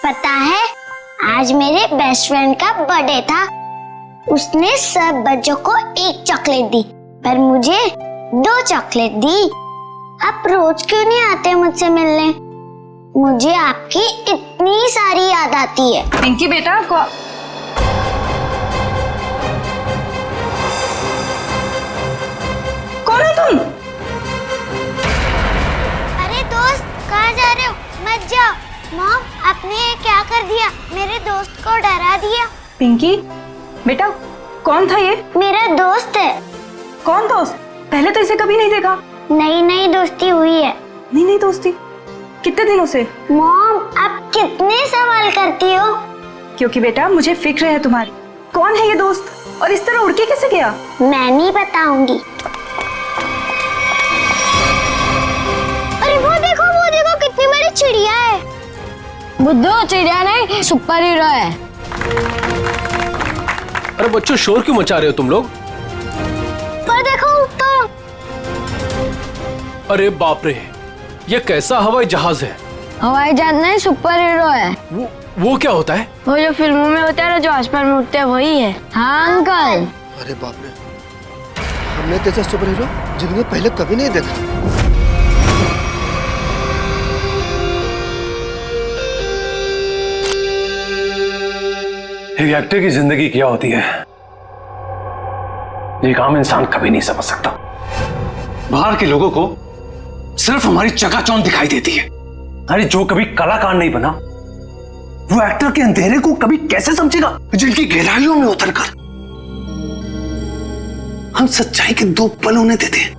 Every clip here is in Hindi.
पता है, आज मेरे बेस्ट फ्रेंड का बर्थडे था। उसने सब बच्चों को एक चॉकलेट दी, पर मुझे 2 चॉकलेट दी। आप रोज क्यों नहीं आते मुझसे मिलने? मुझे आपकी इतनी सारी याद आती है। पिंकी बेटा कौन हो तुम? अरे दोस्त, कहाँ जा रहे हो? मत जाओ। मॉम, आपने ये क्या कर दिया? मेरे दोस्त को डरा दिया। पिंकी बेटा, कौन था ये? मेरा दोस्त है। कौन दोस्त? पहले तो इसे कभी नहीं देखा। नई नई दोस्ती हुई है। नहीं दोस्ती? कितने दिनों से? मॉम, आप कितने सवाल करती हो? क्योंकि बेटा मुझे फिक्र है तुम्हारी। कौन है ये दोस्त और इस तरह उड़ के कैसे गया? मैं नहीं बताऊंगी। अरे वो देखो कितनी बड़ी चिड़िया है। बुद्धू, चिड़िया नहीं, सुपर हीरो है। अरे बच्चों, शोर क्यों मचा रहे हो तुम लोग? पर देखो तो। अरे बाप रे, ये कैसा हवाई जहाज है? हवाई जहाज नहीं, सुपर हीरो है। वो क्या होता है? वो जो फिल्मों में होता है ना, जो आसमान में उड़ते हैं, वही है। हाँ अंकल। अरे बाप रे, हमने तो ऐसा सुपर हीरो जिंदगी में पहले कभी नहीं देखा। एक एक्टर की जिंदगी क्या होती है, एक आम इंसान कभी नहीं समझ सकता। बाहर के लोगों को सिर्फ हमारी चकाचौंध दिखाई देती है। अरे जो कभी कलाकार नहीं बना, वो एक्टर के अंधेरे को कभी कैसे समझेगा? जिनकी गहराइयों में उतरकर हम सच्चाई के 2 पल उन्हें देते हैं।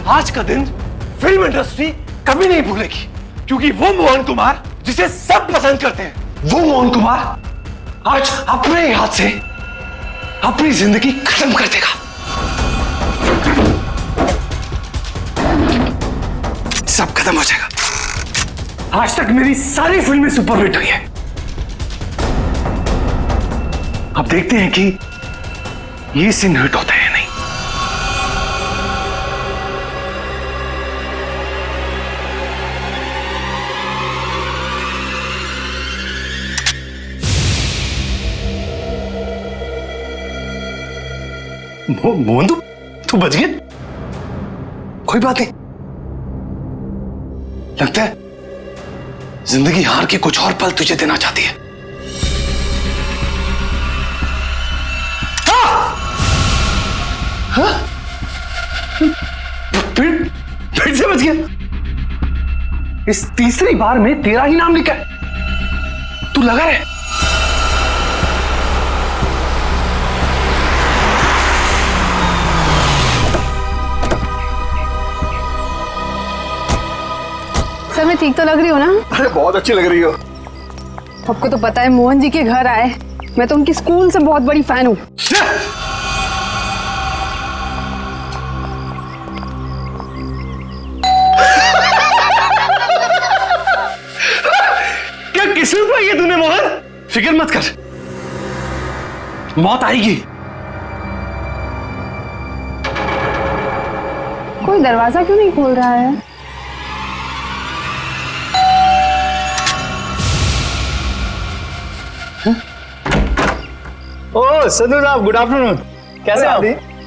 आज का दिन फिल्म इंडस्ट्री कभी नहीं भूलेगी, क्योंकि वो मोहन कुमार जिसे सब पसंद करते हैं, वो मोहन कुमार आज अपने हाथ से अपनी जिंदगी खत्म कर देगा। सब खत्म हो जाएगा। आज तक मेरी सारी फिल्में सुपरहिट हुई है। अब देखते हैं कि ये सीन हिट होता है या नहीं। मोहन, तू बच गया? कोई बात नहीं। लगता है जिंदगी हार के कुछ और पल तुझे देना चाहती है। हाँ? फिर से बच गया। इस तीसरी बार में तेरा ही नाम लिखा है। तू लगा रहे? सर, मैं ठीक तो लग रही हूँ ना? अरे बहुत अच्छी लग रही हो। आपको तो पता है, मोहन जी के घर आए, मैं तो उनकी स्कूल से बहुत बड़ी फैन हूँ। क्या किस्मत पाई है तूने मोहन? फिक्र मत कर, मौत आएगी। कोई दरवाजा क्यों नहीं खोल रहा है? ओह संधू साहब, गुड आफ्टरनून। कैसे आप?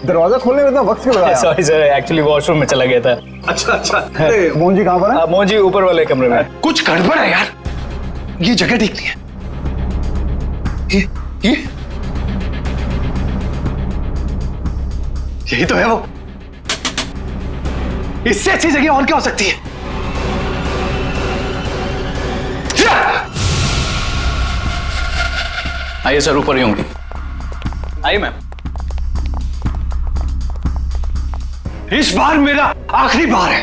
दरवाजा खोलने में इतना वक्त क्यों लगाया? सॉरी सर, एक्चुअली वॉशरूम में चला गया था। अच्छा। अरे मोहन जी कहाँ पर है? मोहन जी ऊपर वाले कमरे में। कुछ गड़बड़ है यार, ये जगह ठीक नहीं है। ये यही तो है वो। इससे अच्छी जगह और क्या हो सकती है? आइए सर, ऊपर ही होंगी। आइए मैम। इस बार मेरा आखिरी बार है,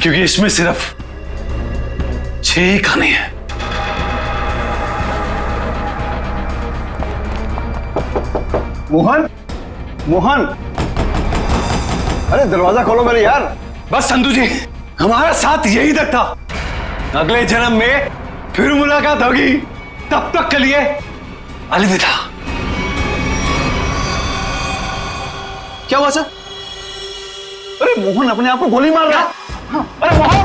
क्योंकि इसमें सिर्फ 6 ही खाने हैं। मोहन, मोहन, अरे दरवाजा खोलो मेरे यार। बस संधू जी, हमारा साथ यही तक था। अगले जन्म में फिर मुलाकात होगी। तब तक के लिए अलविदा। क्या हुआ सर? अरे मोहन अपने आप को गोली मार रहा है। अरे मोहन!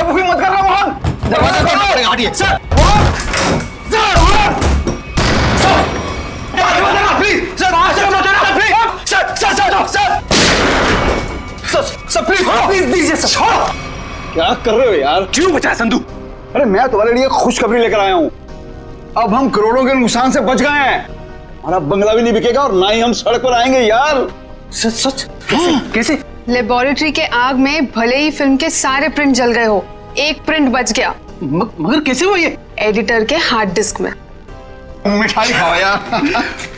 बेवकूफी मत करना मोहन। दरवाजा खोलना पड़ेगा, हटिए। सर प्लीज क्या कर रहे हो यार? क्यों बचाया संधू? अरे मैं तुम्हारे लिए खुशखबरी लेकर आया हूँ। अब हम करोड़ों के नुकसान से बच गए हैं। हमारा बंगला भी नहीं बिकेगा और ना ही हम सड़क पर आएंगे यार। सच सच? कैसे? लेबोरेटरी के आग में भले ही फिल्म के सारे प्रिंट जल गए हो, एक प्रिंट बच गया। मगर कैसे हुआ ये? एडिटर के हार्ड डिस्क में। मिठाई खाओ यार।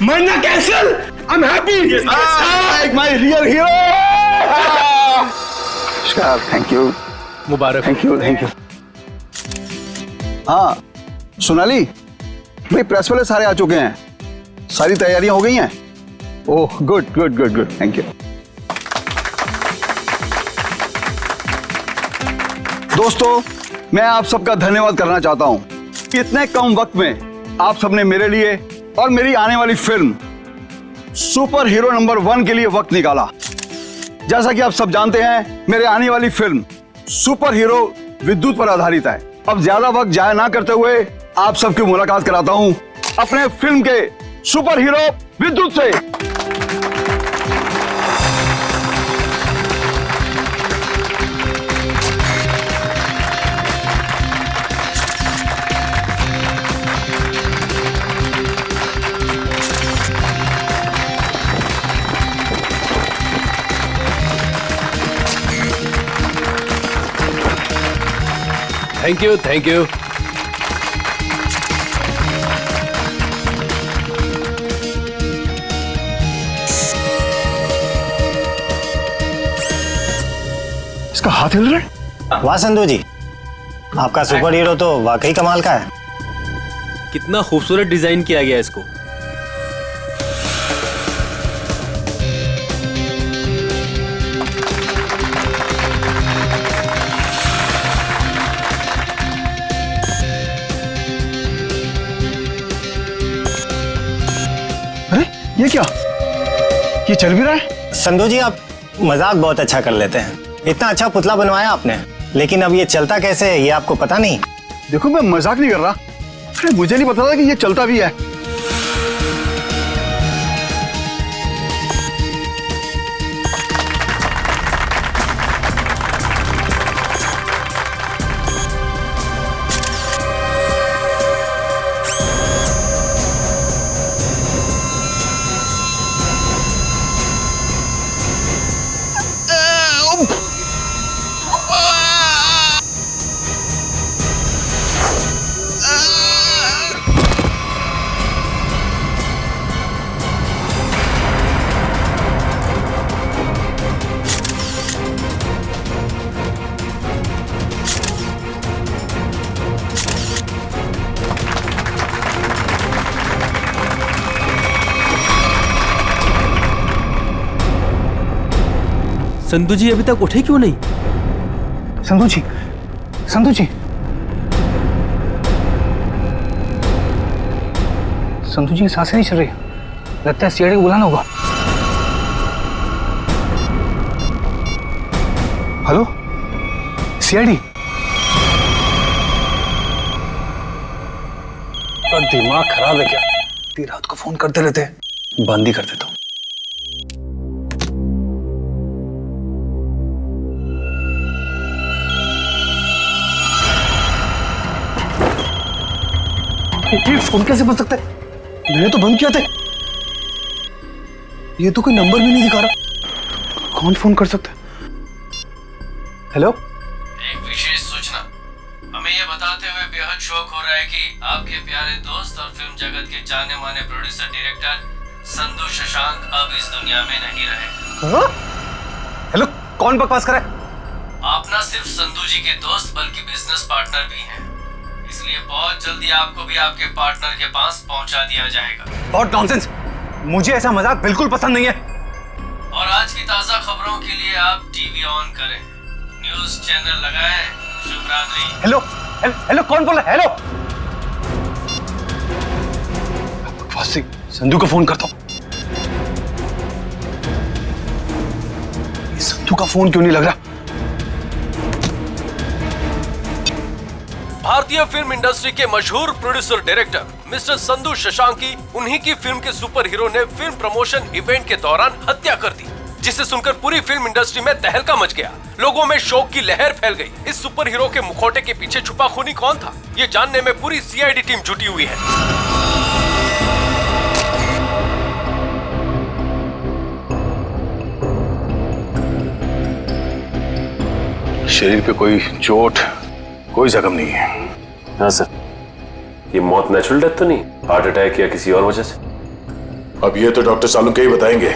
मरना cancel. I am happy. Like my real hero. Thank you. Mubarak. Thank you thank you. हाँ सोनाली भाई, प्रेस वाले सारे आ चुके हैं, सारी तैयारियां हो गई हैं। Oh good good good good, thank you. दोस्तों मैं आप सबका धन्यवाद करना चाहता हूं कि इतने कम वक्त में आप सबने मेरे लिए और मेरी आने वाली फिल्म सुपर हीरो नंबर 1 के लिए वक्त निकाला। जैसा कि आप सब जानते हैं, मेरे आने वाली फिल्म सुपर हीरो विद्युत पर आधारित है। अब ज्यादा वक्त जाया ना करते हुए आप सबकी मुलाकात कराता हूं अपने फिल्म के सुपर हीरो विद्युत से। Thank you thank you. इसका हाथ हिल रहा है। वाह संधू जी, आपका सुपर हीरो तो वाकई कमाल का है। कितना खूबसूरत डिजाइन किया गया इसको। अरे ये क्या, ये चल भी रहा है? संधू जी आप मजाक बहुत अच्छा कर लेते हैं। इतना अच्छा पुतला बनवाया आपने, लेकिन अब ये चलता कैसे है ये आपको पता नहीं? देखो मैं मजाक नहीं कर रहा। अरे मुझे नहीं पता था कि ये चलता भी है। संधू जी अभी तक उठे क्यों नहीं? संधू जी, संधू जी, संधू जी की सांसें नहीं चल रही। लगता है सीआईडी को बुलाना होगा। Hello CID. तो दिमाग खराब है क्या? इतनी रात को फोन करते रहते हैं। बंद ही कर देता हूँ। ये फोन कैसे बन सकता है? मैंने तो बंद किया था। ये तो कोई नंबर भी नहीं दिखा रहा। कौन फोन कर सकता है? हेलो। एक विशेष सूचना। हमें यह बताते हुए बेहद शौक हो रहा है कि आपके प्यारे दोस्त और फिल्म जगत के जाने माने प्रोड्यूसर डायरेक्टर संधू शशांक अब इस दुनिया में नहीं रहे। हेलो, कौन बकवास कर रहा है? आप न सिर्फ संधू जी के दोस्त बल्कि बिजनेस पार्टनर भी हैं। इसलिए बहुत जल्दी आपको भी आपके पार्टनर के पास पहुंचा दिया जाएगा। बहुत नॉनसेंस, मुझे ऐसा मजाक बिल्कुल पसंद नहीं है। और आज की ताजा खबरों के लिए आप टीवी ऑन करें, न्यूज चैनल लगाएं। शुभ रात्रि। हेलो हेलो, कौन बोल रहा है? हेलो। बकवास, संधू को फोन करता हूँ। संधू का फोन क्यों नहीं लग रहा? भारतीय फिल्म इंडस्ट्री के मशहूर प्रोड्यूसर डायरेक्टर मिस्टर संधू शशांकी, उन्हीं की फिल्म के सुपर हीरो ने फिल्म प्रमोशन इवेंट के दौरान हत्या कर दी, जिसे सुनकर पूरी फिल्म इंडस्ट्री में तहलका मच गया। लोगों में शोक की लहर फैल गई। इस सुपर हीरो के मुखौटे के पीछे छुपा खूनी कौन था, ये जानने में पूरी सीआईडी टीम जुटी हुई है। शरीर पे कोई चोट, कोई जख्म नहीं है। हाँ सर, ये मौत नेचुरल डेथ तो नहीं, हार्ट अटैक या किसी और वजह से? अब ये तो डॉक्टर सालुंके ही बताएंगे।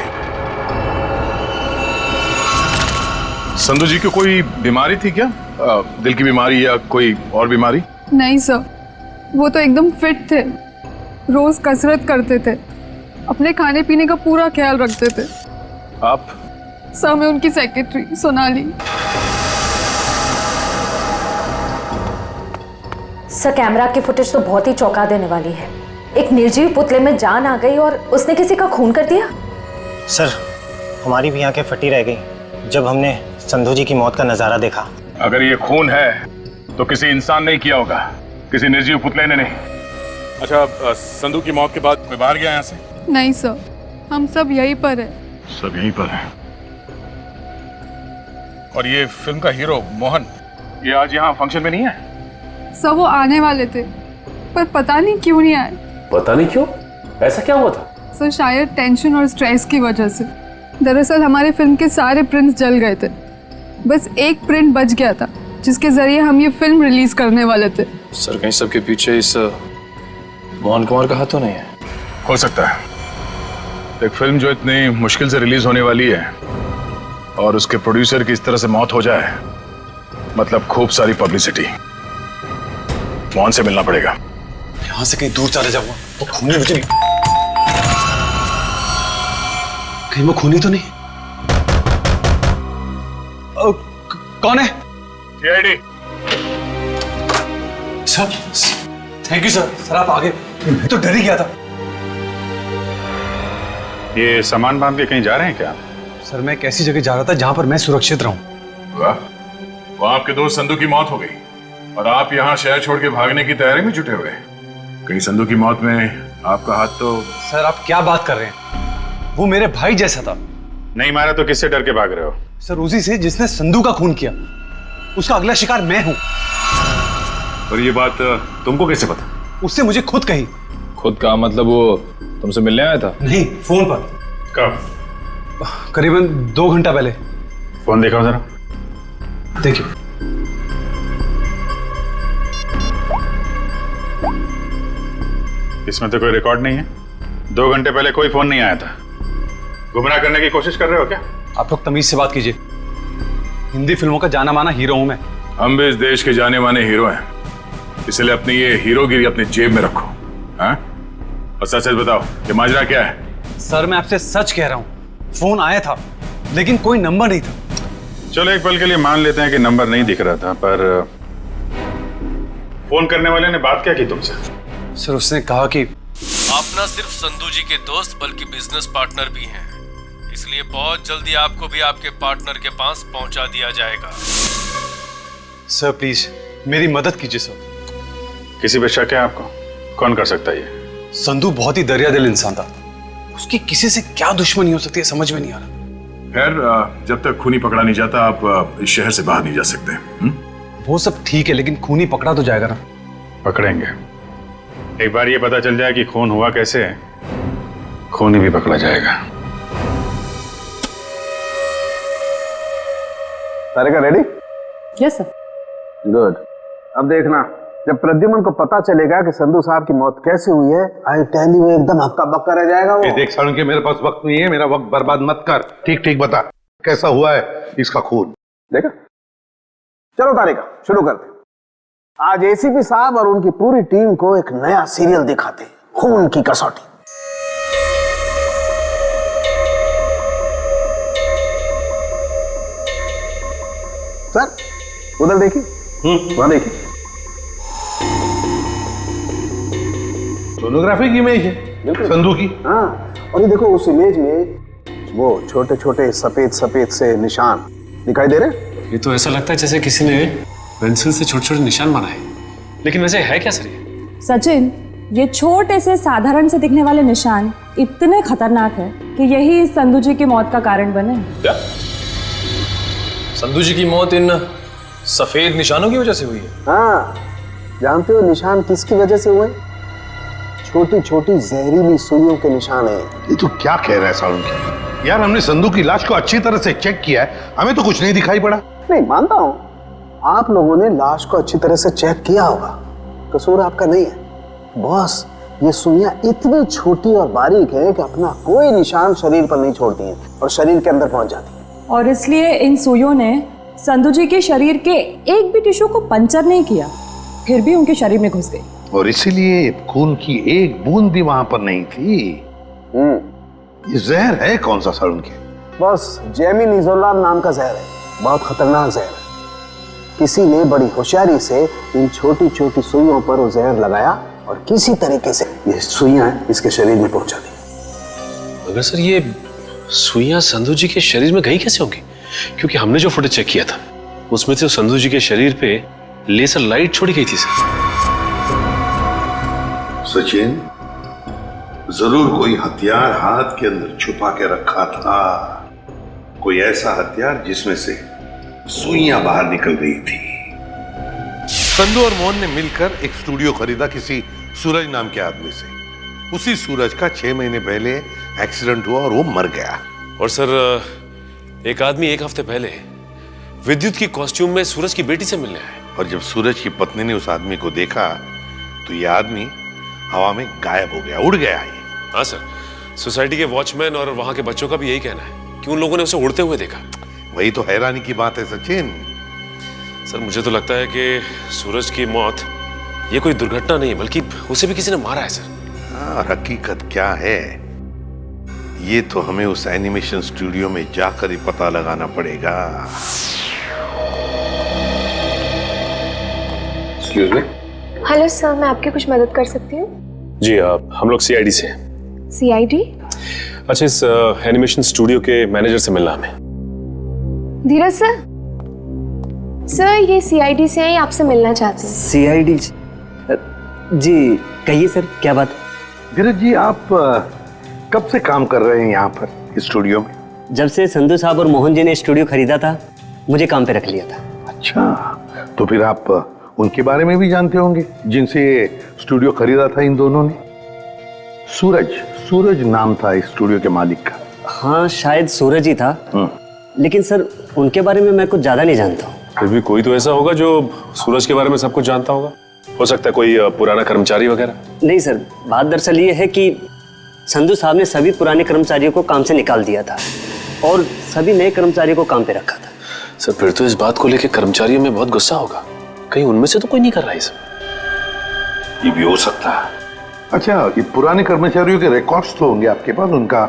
संधू जी को कोई बीमारी थी क्या? दिल की बीमारी या कोई और बीमारी? नहीं सर, वो तो एकदम फिट थे, रोज कसरत करते थे, अपने खाने पीने का पूरा ख्याल रखते थे। आप? सर मैं उनकी सेक्रेटरी सोनाली। सर कैमरा की फुटेज तो बहुत ही चौंका देने वाली है। एक निर्जीव पुतले में जान आ गई और उसने किसी का खून कर दिया। सर हमारी भी आंखें फटी रह गई जब हमने संधू जी की मौत का नजारा देखा। अगर ये खून है तो किसी इंसान ने किया होगा, किसी निर्जीव पुतले ने नहीं। अच्छा, संधू की मौत के बाद कोई बाहर गया यहाँ से? नहीं सर, हम सब यहीं पर है। सब यहीं पर है। और ये फिल्म का हीरो मोहन, ये आज यहाँ फंक्शन में नहीं है? सब वो आने वाले थे पर पता नहीं क्यों नहीं आए। पता नहीं क्यों? ऐसा क्या हुआ था? सर शायद टेंशन और स्ट्रेस की वजह से। दरअसल हमारे फिल्म के सारे प्रिंट्स जल गए थे, बस एक प्रिंट बच गया था जिसके जरिए हम ये फिल्म रिलीज करने वाले थे। सर कहीं सबके पीछे इस मोहन कुमार का हाथ तो नहीं है? हो सकता है। एक फिल्म जो इतनी मुश्किल से रिलीज होने वाली है और उसके प्रोड्यूसर की इस तरह से मौत हो जाए, मतलब खूब सारी पब्लिसिटी। मोहन से मिलना पड़ेगा। यहां से कहीं दूर चले जाऊंगा तो खूनी मुझे नहीं, कहीं वो खूनी तो नहीं? कौन है? CID. Sir thank you sir. Sir आप आगे, मैं तो डर ही गया था। ये सामान बांध के कहीं जा रहे हैं क्या? सर मैं एक ऐसी जगह जा रहा था जहां पर मैं सुरक्षित रहूं। वाह, वहां आपके दोस्त संधू की मौत हो गई और आप यहाँ शहर छोड़ के भागने की तैयारी में जुटे हुए। कहीं संधू की मौत में आपका हाथ तो? सर आप क्या बात कर रहे हैं, वो मेरे भाई जैसा था। नहीं मारा तो किससे डर के भाग रहे हो? सर उसी से जिसने संधू का खून किया, उसका अगला शिकार मैं हूं। और ये बात तुमको कैसे पता? उससे मुझे खुद कही। खुद का मतलब वो तुमसे मिलने आया था? नहीं, फोन पर। कब? करीबन 2 घंटा पहले। फोन दिखाओ जरा। देखिए। इसमें तो कोई रिकॉर्ड नहीं है। 2 घंटे पहले कोई फोन नहीं आया था। गुमराह करने की कोशिश कर रहे हो क्या? आप लोग तमीज से बात कीजिए। हिंदी फिल्मों का जाना माना हीरो हूं मैं। हम भी इस देश के जाने माने हीरो हैं, इसलिए अपनी ये हीरोगिरी अपनी जेब में रखो। हाँ? और सच सच बताओ कि माजरा क्या है? सर मैं आपसे सच कह रहा हूं, फोन आया था लेकिन कोई नंबर नहीं था। चलो एक पल के लिए मान लेते हैं कि नंबर नहीं दिख रहा था, पर फोन करने वाले ने बात क्या की तुमसे? सर उसने कहा कि आप न सिर्फ संधू जी के दोस्त बल्कि बिजनेस पार्टनर भी हैं, इसलिए बहुत जल्दी आपको भी आपके पार्टनर के पास पहुंचा दिया जाएगा। सर प्लीज मेरी मदद कीजिए सर। किसी पे शक है आपको? कौन कर सकता है ये? संधू बहुत ही दरियादिल इंसान था, उसकी किसी से क्या दुश्मनी हो सकती है समझ में नहीं आ रहा। खैर जब तक खूनी पकड़ा नहीं जाता आप इस शहर से बाहर नहीं जा सकते। वो सब ठीक है लेकिन खूनी पकड़ा तो जाएगा ना? पकड़ेंगे। एक बार ये पता चल जाए कि खून हुआ कैसे है, खूनी भी पकड़ा जाएगा। सारे का रेडी? Yes sir. गुड। अब देखना, जब प्रद्युमन को पता चलेगा कि संधू साहब की मौत कैसे हुई है, आई टेल यू एकदम हक्का बक्का रह जाएगा वो। देख सालुंके, मेरे पास वक्त नहीं है, मेरा वक्त बर्बाद मत कर। ठीक ठीक बता कैसा हुआ है इसका खून। देखा? चलो तारिका शुरू करते। आज एसीपी साहब और उनकी पूरी टीम को एक नया सीरियल दिखाते, खून की कसौटी। सर उधर देखिए, वहां देखिए, सोनोग्राफी की इमेज है संधू की। हाँ, और ये देखो उस इमेज में वो छोटे छोटे सफेद सफेद से निशान दिखाई दे रहे। ये तो ऐसा लगता है जैसे किसी ने पेंसिल से छोटे छोटे निशान बनाए। लेकिन वैसे है क्या सर ये? सचिन, ये छोटे से साधारण से दिखने वाले निशान इतने खतरनाक है कि यही संधू जी की मौत का कारण बने। क्या? संधू जी की मौत इन सफेद निशानों की वजह से हुई है? हाँ, जानते हो निशान किसकी वजह से हुए? छोटी छोटी जहरीली सुइयों के निशान है। ये तो क्या कह रहा है साउंड? यार हमने संधू की लाश को अच्छी तरह से चेक किया है, हमें तो कुछ नहीं दिखाई पड़ा। नहीं मानता हूँ, आप लोगों ने लाश को अच्छी तरह से चेक किया होगा, कसूर आपका नहीं है। बॉस, ये सुइयां इतनी छोटी और बारीक है कि अपना कोई निशान शरीर पर नहीं छोड़ती हैं और शरीर के अंदर पहुंच जाती हैं। और इसलिए इन सुइयों ने संधू जी के शरीर के एक भी टिश्यू को पंचर नहीं किया, फिर भी उनके शरीर में घुस गई। और इसीलिए खून की एक बूंद भी वहां पर नहीं थी। ये जहर है कौन सा सर उनके? बस जेमिनिजोलाम नाम का जहर है, बहुत खतरनाक जहर है। किसी ने बड़ी होशियारी से इन छोटी छोटी सुइयों पर वो जहर लगाया और किसी तरीके से ये सुइयां इसके शरीर में पहुंचा दी। मगर सर ये सुइयां संधू जी के शरीर में गई कैसे होंगी? क्योंकि हमने जो फुटेज चेक किया था उसमें तो संधू जी के शरीर पे लेजर लाइट छोड़ी गई थी सर। सचिन, जरूर कोई हथियार हाथ के अंदर छुपा के रखा था, कोई ऐसा हथियार जिसमें से सुइयां बाहर निकल गई थी। संधू और मोहन ने मिलकर एक स्टूडियो खरीदा किसी सूरज नाम के आदमी से। उसी सूरज का 6 महीने पहले एक्सीडेंट हुआ और वो मर गया। और सर एक आदमी एक हफ्ते पहले विद्युत की कॉस्ट्यूम में सूरज की बेटी से मिलने आया। और जब सूरज की पत्नी ने उस आदमी को देखा तो ये आदमी हवा में गायब हो गया, उड़ गया। हाँ सर, सोसाइटी के वॉचमैन और वहां के बच्चों का भी यही कहना है कि उन लोगों ने उसे उड़ते हुए देखा। वही तो हैरानी की बात है सचिन। सर मुझे तो लगता है कि सूरज की मौत ये कोई दुर्घटना नहीं है, बल्कि उसे भी किसी ने मारा है सर। और हकीकत क्या है ये तो हमें उस एनिमेशन स्टूडियो में जाकर ही पता लगाना पड़ेगा। Excuse me. हेलो सर, मैं आपकी कुछ मदद कर सकती हूँ? जी हम लोग सीआईडी से हैं। सीआईडी? अच्छा, इस एनिमेशन स्टूडियो के मैनेजर से मिलना हमें। धीरज सर, सर ये सीआईडी से हैं, आपसे मिलना चाहते हैं। सीआईडी? जी कहिए सर, क्या बात? धीरज जी, आप कब से काम कर रहे हैं यहाँ पर स्टूडियो में? जब से संधू साहब और मोहन जी ने स्टूडियो खरीदा था, मुझे काम पे रख लिया था। अच्छा, तो फिर आप उनके बारे में भी जानते होंगे जिनसे स्टूडियो खरीदा था इन दोनों ने? सूरज नाम था इस स्टूडियो के मालिक का। हाँ शायद सूरज ही था, लेकिन सर उनके बारे में मैं कुछ ज्यादा नहीं जानता हूँ। फिर भी कोई तो ऐसा होगा जो सूरज के बारे में सब कुछ जानता होगा। हो सकता है कोई पुराना कर्मचारी वगैरह। नहीं सर, बात दरअसल ये है कि संधू साहब ने सभी पुराने कर्मचारियों को काम से निकाल दिया था और सभी नए कर्मचारियों को काम पे रखा था। सर फिर तो इस बात को लेकर कर्मचारियों में बहुत गुस्सा होगा, कहीं उनमें से तो कोई नहीं कर रहा है सब। ये भी हो सकता है। अच्छा, ये पुराने कर्मचारियों के रिकॉर्ड्स तो होंगे आपके पास, उनका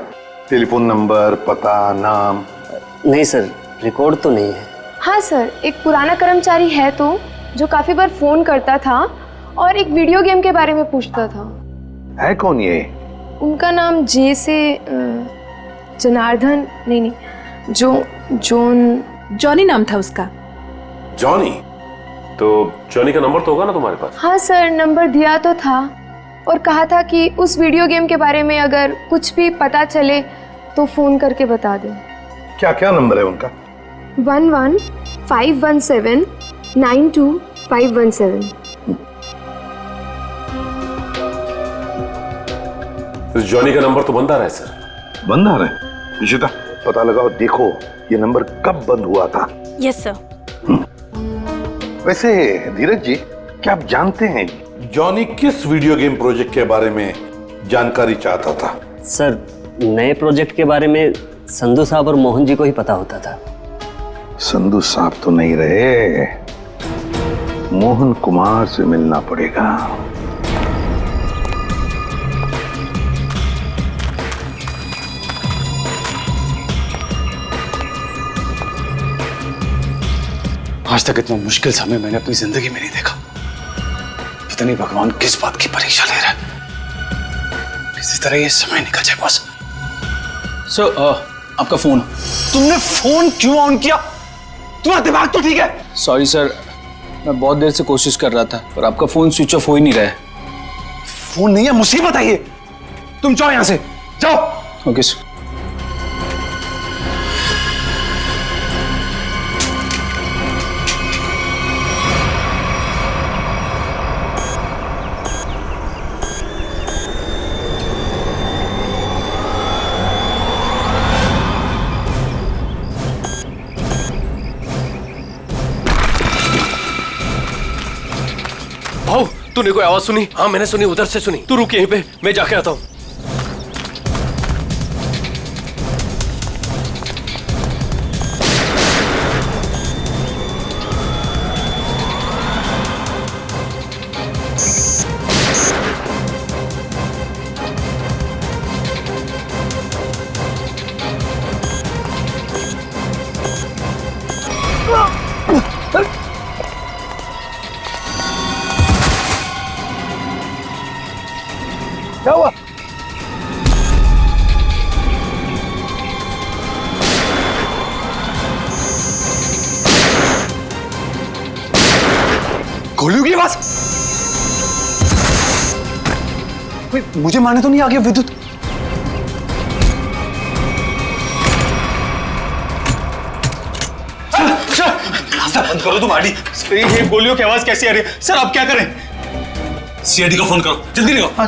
टेलीफोन नंबर, पता, नाम? नहीं सर, रिकॉर्ड तो नहीं है। हाँ सर, एक पुराना कर्मचारी है तो जो काफी बार फोन करता था और एक वीडियो गेम के बारे में पूछता था। है कौन ये? उनका नाम जे से जनार्दन, नहीं, जॉनी नाम था उसका। जॉनी? तो जॉनी का नंबर तो होगा ना तुम्हारे पास? हाँ सर, नंबर दिया तो था और कहा था कि उस वीडियो गेम के बारे में अगर कुछ भी पता चले तो फोन करके बता दें। क्या क्या नंबर है उनका? 11-517-92-517। जॉनी का नंबर तो बंद आ रहा है सर। बंद आ रहा है? निशिता, पता लगाओ, देखो ये नंबर कब बंद हुआ था। Yes sir. वैसे धीरज जी, क्या आप जानते हैं जॉनी किस वीडियो गेम प्रोजेक्ट के बारे में जानकारी चाहता था? सर नए प्रोजेक्ट के बारे में संधू साहब और मोहन जी को ही पता होता था। संधू साहब तो नहीं रहे, मोहन कुमार से मिलना पड़ेगा। आज तक इतना मुश्किल समय मैंने अपनी जिंदगी में नहीं देखा। पता नहीं भगवान किस बात की परीक्षा ले रहा है। किसी तरह ये समय निकल जाए बस। सर आपका फोन। तुमने फोन क्यों ऑन किया? तुम्हारा दिमाग तो ठीक है? सॉरी सर, मैं बहुत देर से कोशिश कर रहा था पर आपका फोन स्विच ऑफ हो ही नहीं रहा है। फोन नहीं है, मुसीबत है ये। तुम जाओ यहां से, जाओ। Okay sir. भाऊ, तूने कोई आवाज सुनी? हाँ मैंने सुनी, उधर से सुनी। तू रुक यहीं पे, मैं जाके आता हूँ। क्या हुआ? गोलियों की आवाज। मुझे मारने तो नहीं आ गया विद्युत? सर बंद करो तुम आड़ी। ये गोलियों की आवाज कैसी आ रही है? सर आप क्या करें? सीआईडी को फोन करो, जल्दी निकलो।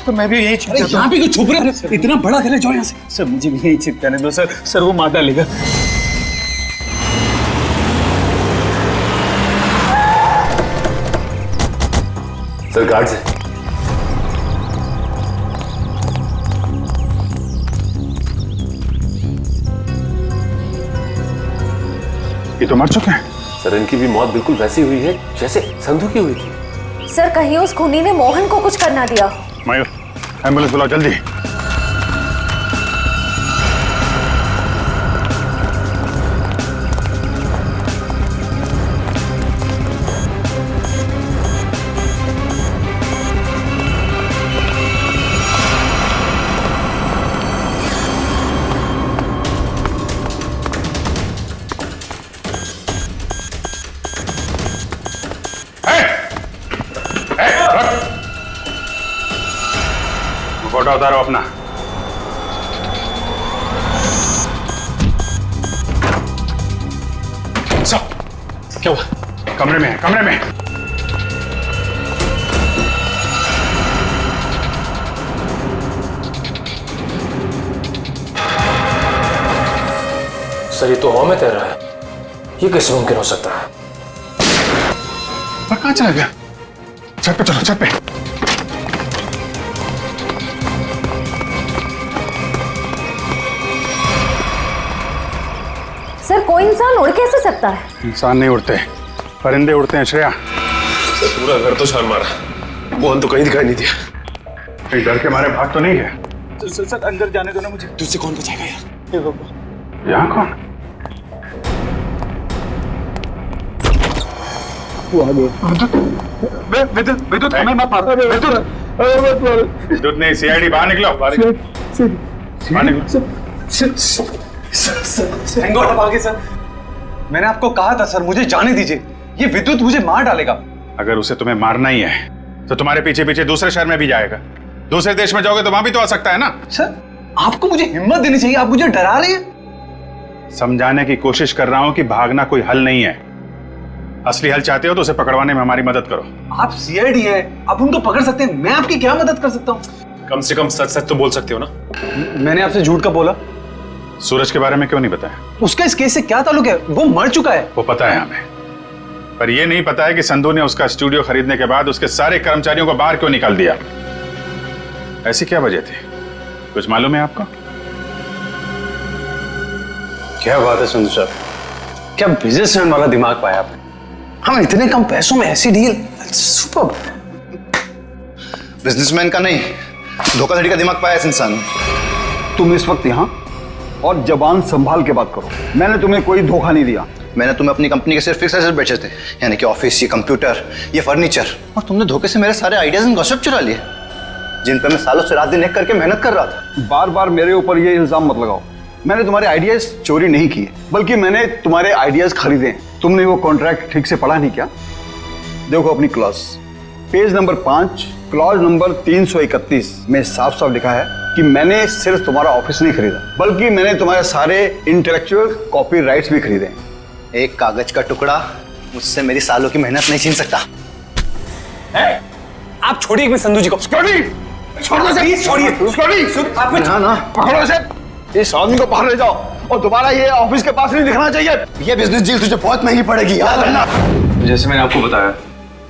तो मैं भी यही अरे यहाँ पे क्यों छुप रहे हो? इतना बड़ा घर है, जाओ यहाँ से। सर मुझे भी यही चिपकाने दो सर। सर वो मार डालेगा। सर गार्ड से। ये तो मर चुके हैं। सर इनकी भी मौत बिल्कुल वैसी हुई है जैसे संधू की हुई थी। सर कहीं उस खूनी ने मोहन को कुछ करना दिया। मयूर, एम्बुलेंस बुलाओ जल्दी। फोटो उतारो अपना। क्या हुआ? कमरे में है, कमरे में। सर ये तो हवा में तैर रहा है, ये कैसे मुमकिन हो सकता है? पर कहाँ चला गया? छत पे चलो, छत पे। सर कोई इंसान उड़ कैसे सकता है? इंसान नहीं उड़ते, परिंदे उड़ते हैं श्रेया। सर पूरा घर तो छान मारा, मोहन तो कहीं दिखाई नहीं दिया। कहीं डर के मारे भाग तो नहीं है? सर अंदर जाने दो ना मुझे। तुझसे कौन बचाएगा यार? यहाँ कौन? वो आ गया। विद्युत हमें मत मारो। विद्युत नहीं, सीआईडी बाहर निकलो। बाहर निकलो। सर मैंने आपको कहा था सर, मुझे जाने दीजिए, ये विद्युत मुझे मार डालेगा। अगर उसे तुम्हें मारना ही है तो तुम्हारे पीछे पीछे दूसरे शहर में भी जाएगा। दूसरे देश में जाओगे तो वहां भी तो आ सकता है ना। सर आपको मुझे हिम्मत देनी चाहिए, आप मुझे डरा रहे हैं। समझाने की कोशिश कर रहा हूं कि भागना कोई हल नहीं है। असली हल चाहते हो तो उसे पकड़वाने में हमारी मदद करो। आप सीआईडी है, आप उनको पकड़ सकते हैं, मैं आपकी क्या मदद कर सकता हूँ? कम से कम सच सच तो बोल सकते हो ना। मैंने आपसे झूठ का बोला? सूरज के बारे में क्यों नहीं बताया? उसका इस केस से क्या ताल्लुक है? वो मर चुका है। वो पता है हमें, पर यह नहीं पता है कि संधू ने उसका स्टूडियो खरीदने के बाद उसके सारे कर्मचारियों को बाहर क्यों निकाल दिया। ऐसी क्या वजह थी, कुछ मालूम है आपको? क्या बात है संधू साहब, क्या बिजनेसमैन वाला दिमाग पाया आपने। हम इतने कम पैसों में ऐसी डील, सुपर। बिजनेसमैन का नहीं, धोखाधड़ी का दिमाग पाया इस इंसान ने। तुम इस वक्त यहाँ और जबान संभाल के बात करो। मैंने तुम्हें कोई धोखा नहीं दिया। मैंने तुम्हें अपनी कंपनी के सिर्फ फिक्स एसेट बेचे थे, यानी कि ऑफिस, ये कंप्यूटर, ये फर्नीचर, और तुमने धोखे से मेरे सारे आइडियाज एंड गॉसिप चुरा लिए, जिन पर मैं सालों से रात दिन एक करके मेहनत कर रहा था। बार बार मेरे ऊपर ये इल्जाम मत लगाओ। मैंने तुम्हारे आइडियाज चोरी नहीं किए, बल्कि मैंने तुम्हारे आइडियाज खरीदे हैं। तुमने वो कॉन्ट्रैक्ट ठीक से पढ़ा नहीं क्या? देखो अपनी clause, page number 5, clause number 331 में साफ साफ लिखा है कि मैंने सिर्फ तुम्हारा ऑफिस नहीं खरीदा, बल्कि मैंने तुम्हारे सारे इंटेलेक्चुअल कॉपी राइट्स भी खरीदे। एक कागज का टुकड़ा मुझसे मेरी सालों की मेहनत नहीं छीन सकता। आप छोड़िए एक मिनट संधू जी को। छोड़ो से, छोड़िए आप ना पकड़ो से, इस आदमी को बाहर ले जाओ और दोबारा ये ऑफिस के पास नहीं दिखना चाहिए। ये बिजनेस डील तुझे बहुत महंगी पड़ेगी, याद रखना। जैसे मैंने आपको बताया,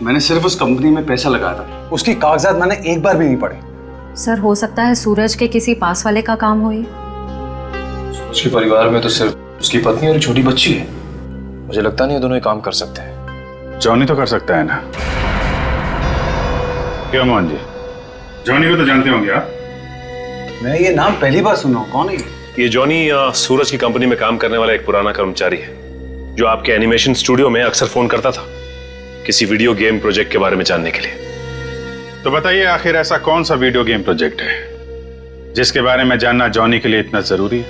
मैंने सिर्फ उस कंपनी में पैसा लगाया था, उसकी कागजात मैंने एक बार भी नहीं पढ़े। सर हो सकता है सूरज के किसी पास वाले का काम हो ये। उसके परिवार में तो सिर्फ उसकी पत्नी और एक छोटी बच्ची है। मुझे लगता नहीं ये दोनों ही काम कर सकते हैं। जॉनी तो कर सकता है ना? क्या मोहन जी, जॉनी को तो जानते होंगे आप? मैं ये नाम पहली बार सुना हूं, कौन है ये जॉनी सूरज की कंपनी में काम करने वाला एक पुराना कर्मचारी है जो आपके एनिमेशन स्टूडियो में अक्सर फोन करता था किसी वीडियो गेम प्रोजेक्ट के बारे में जानने के लिए। तो बताइए आखिर ऐसा कौन सा वीडियो गेम प्रोजेक्ट है जिसके बारे में जानना जॉनी के लिए इतना जरूरी है?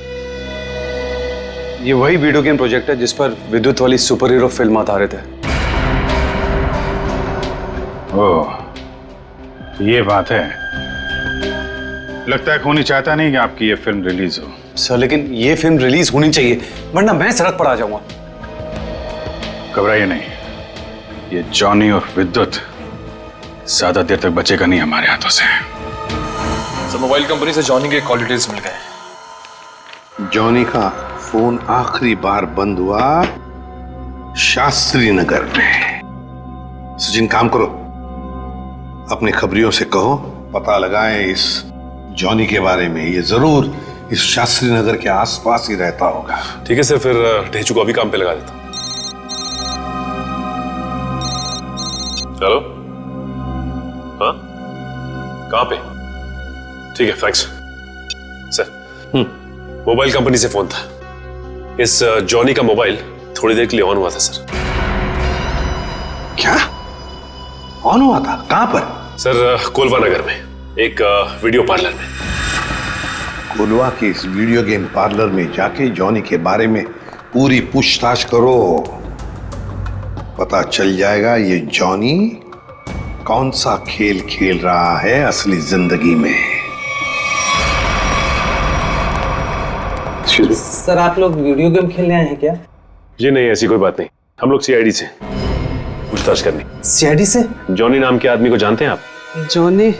ये वही वीडियो गेम प्रोजेक्ट है जिस पर विद्युत वाली सुपर हीरो फिल्म आधारित है। ओह, ये बात है। लगता है खूनी चाहता नहीं कि आपकी ये फिल्म रिलीज हो। सर लेकिन ये फिल्म रिलीज होनी चाहिए, वरना मैं सड़क पर आ जाऊंगा। घबराइए नहीं, ये जॉनी और विद्युत ज्यादा देर तक बचेगा नहीं हमारे हाथों से। सर मोबाइल कंपनी से जॉनी के कॉल डिटेल्स मिल गए। जॉनी का फोन आखिरी बार बंद हुआ शास्त्री नगर में। सचिन काम करो, अपने खबरियों से कहो पता लगाएं इस जॉनी के बारे में। ये जरूर इस शास्त्री नगर के आसपास ही रहता होगा। ठीक है सर, फिर ढेचू को अभी काम पे लगा देता हूं। हेलो, हाँ कहाँ पे? ठीक है, थैंक्स सर। मोबाइल कंपनी से फोन था। इस जॉनी का मोबाइल थोड़ी देर के लिए ऑन हुआ था सर। क्या ऑन हुआ था? कहां पर? सर कोलवा नगर में एक वीडियो पार्लर में। कोलवा के इस वीडियो गेम पार्लर में जाके जॉनी के बारे में पूरी पूछताछ करो। पता चल जाएगा ये जॉनी कौन सा खेल खेल रहा है असली जिंदगी में। सर आप लोग वीडियो गेम खेलने आए हैं क्या? जी नहीं, ऐसी कोई बात नहीं। हम लोग सीआईडी से पूछताछ करनी। सीआईडी से? जॉनी नाम के आदमी को जानते हैं आप? जॉनी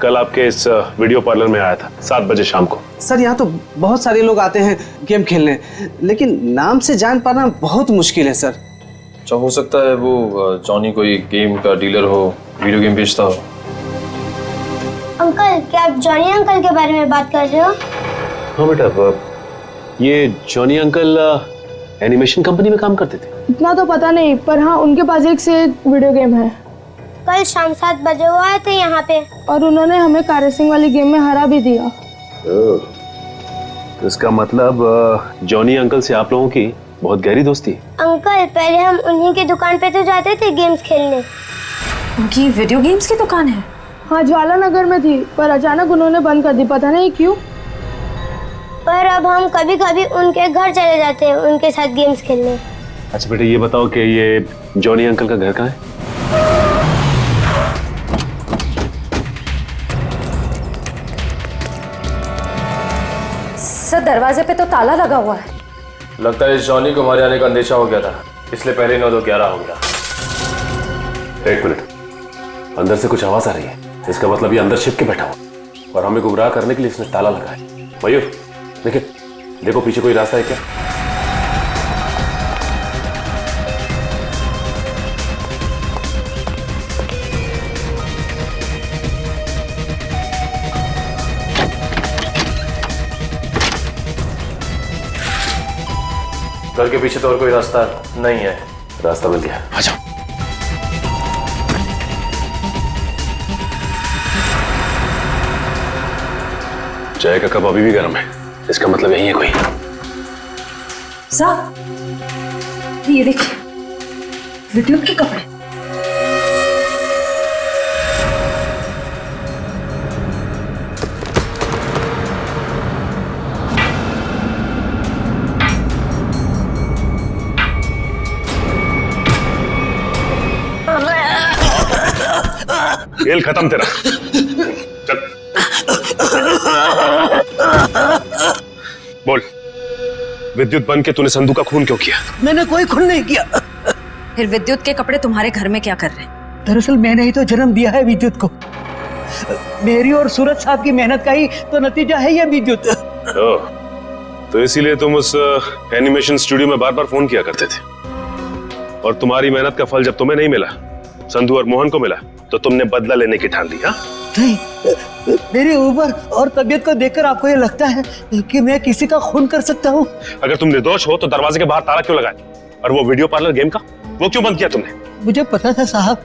कल आपके इस वीडियो पार्लर में आया था 7 बजे शाम को। सर यहाँ तो बहुत सारे लोग आते हैं गेम खेलने, लेकिन नाम से जान पाना बहुत मुश्किल है सर। अच्छा, हो सकता है वो जॉनी कोई गेम का डीलर हो, वीडियो गेम बेचता हो। अंकल, क्या आप जॉनी अंकल के बारे में बात कर रहे हो? हाँ बेटा, ये जॉनी अंकल एनिमेशन कंपनी में काम करते थे। इतना तो पता नहीं, पर हाँ उनके पास एक से एक वीडियो गेम है। कल शाम 7 बजे वो आए थे यहाँ पे और उन्होंने हमें कार रेसिंग वाली गेम में हरा भी दिया। इसका मतलब जॉनी अंकल से आप लोगों की बहुत गहरी दोस्ती है। अंकल, पहले हम उन्हीं की दुकान पे तो जाते थे गेम्स खेलने। उनकी वीडियो गेम्स की दुकान है? हाँ, ज्वाला नगर में थी, पर अचानक उन्होंने बंद कर दी, पता नहीं क्यों। पर अब हम कभी कभी उनके घर चले जाते हैं उनके साथ गेम्स खेलने। अच्छा बेटा, ये बताओ कि ये जॉनी अंकल का घर कहाँ है? सर दरवाजे पे तो ताला लगा हुआ है। लगता है इस जॉनी को हमारे आने का अंदेशा हो गया था, इसलिए पहले 9-2-11 हो गया। एक मिनट, अंदर से कुछ आवाज आ रही है। इसका मतलब ये अंदर छिप के बैठा हुआ और हमें गुमराह करने के लिए इसने ताला लगाया। मयूर देखिए, देखो पीछे कोई रास्ता है क्या? घर के पीछे तो और कोई रास्ता नहीं है। रास्ता मिल गया, आ जाओ। चाय का कप अभी भी गर्म है, इसका मतलब यही है कोई। साहब ये देखिए, विद्युत के कपड़े। खेल खत्म तेरा। चल बोल, विद्युत बन के तूने संधू का खून क्यों किया? मैंने कोई खून नहीं किया। फिर विद्युत के कपड़े तुम्हारे घर में क्या कर रहे हैं? दरअसल मैंने ही तो जन्म दिया है विद्युत को। मेरी और सूरज साहब की मेहनत का ही तो नतीजा है ये विद्युत। तो इसीलिए तुम उस एनिमेशन स्टूडियो में बार बार फोन किया करते थे, और तुम्हारी मेहनत का फल जब तुम्हें नहीं मिला, संधू और मोहन को मिला, तो तुमने बदला लेने की ठान ली। हाँ नहीं, मेरी उम्र और तबीयत को देखकर आपको ये लगता है कि मैं किसी का खून कर सकता हूँ? अगर तुम निर्दोष हो तो दरवाजे के बाहर ताला क्यों लगाया? और वो वीडियो पार्लर गेम का, वो क्यों बंद किया तुमने? मुझे पता था साहब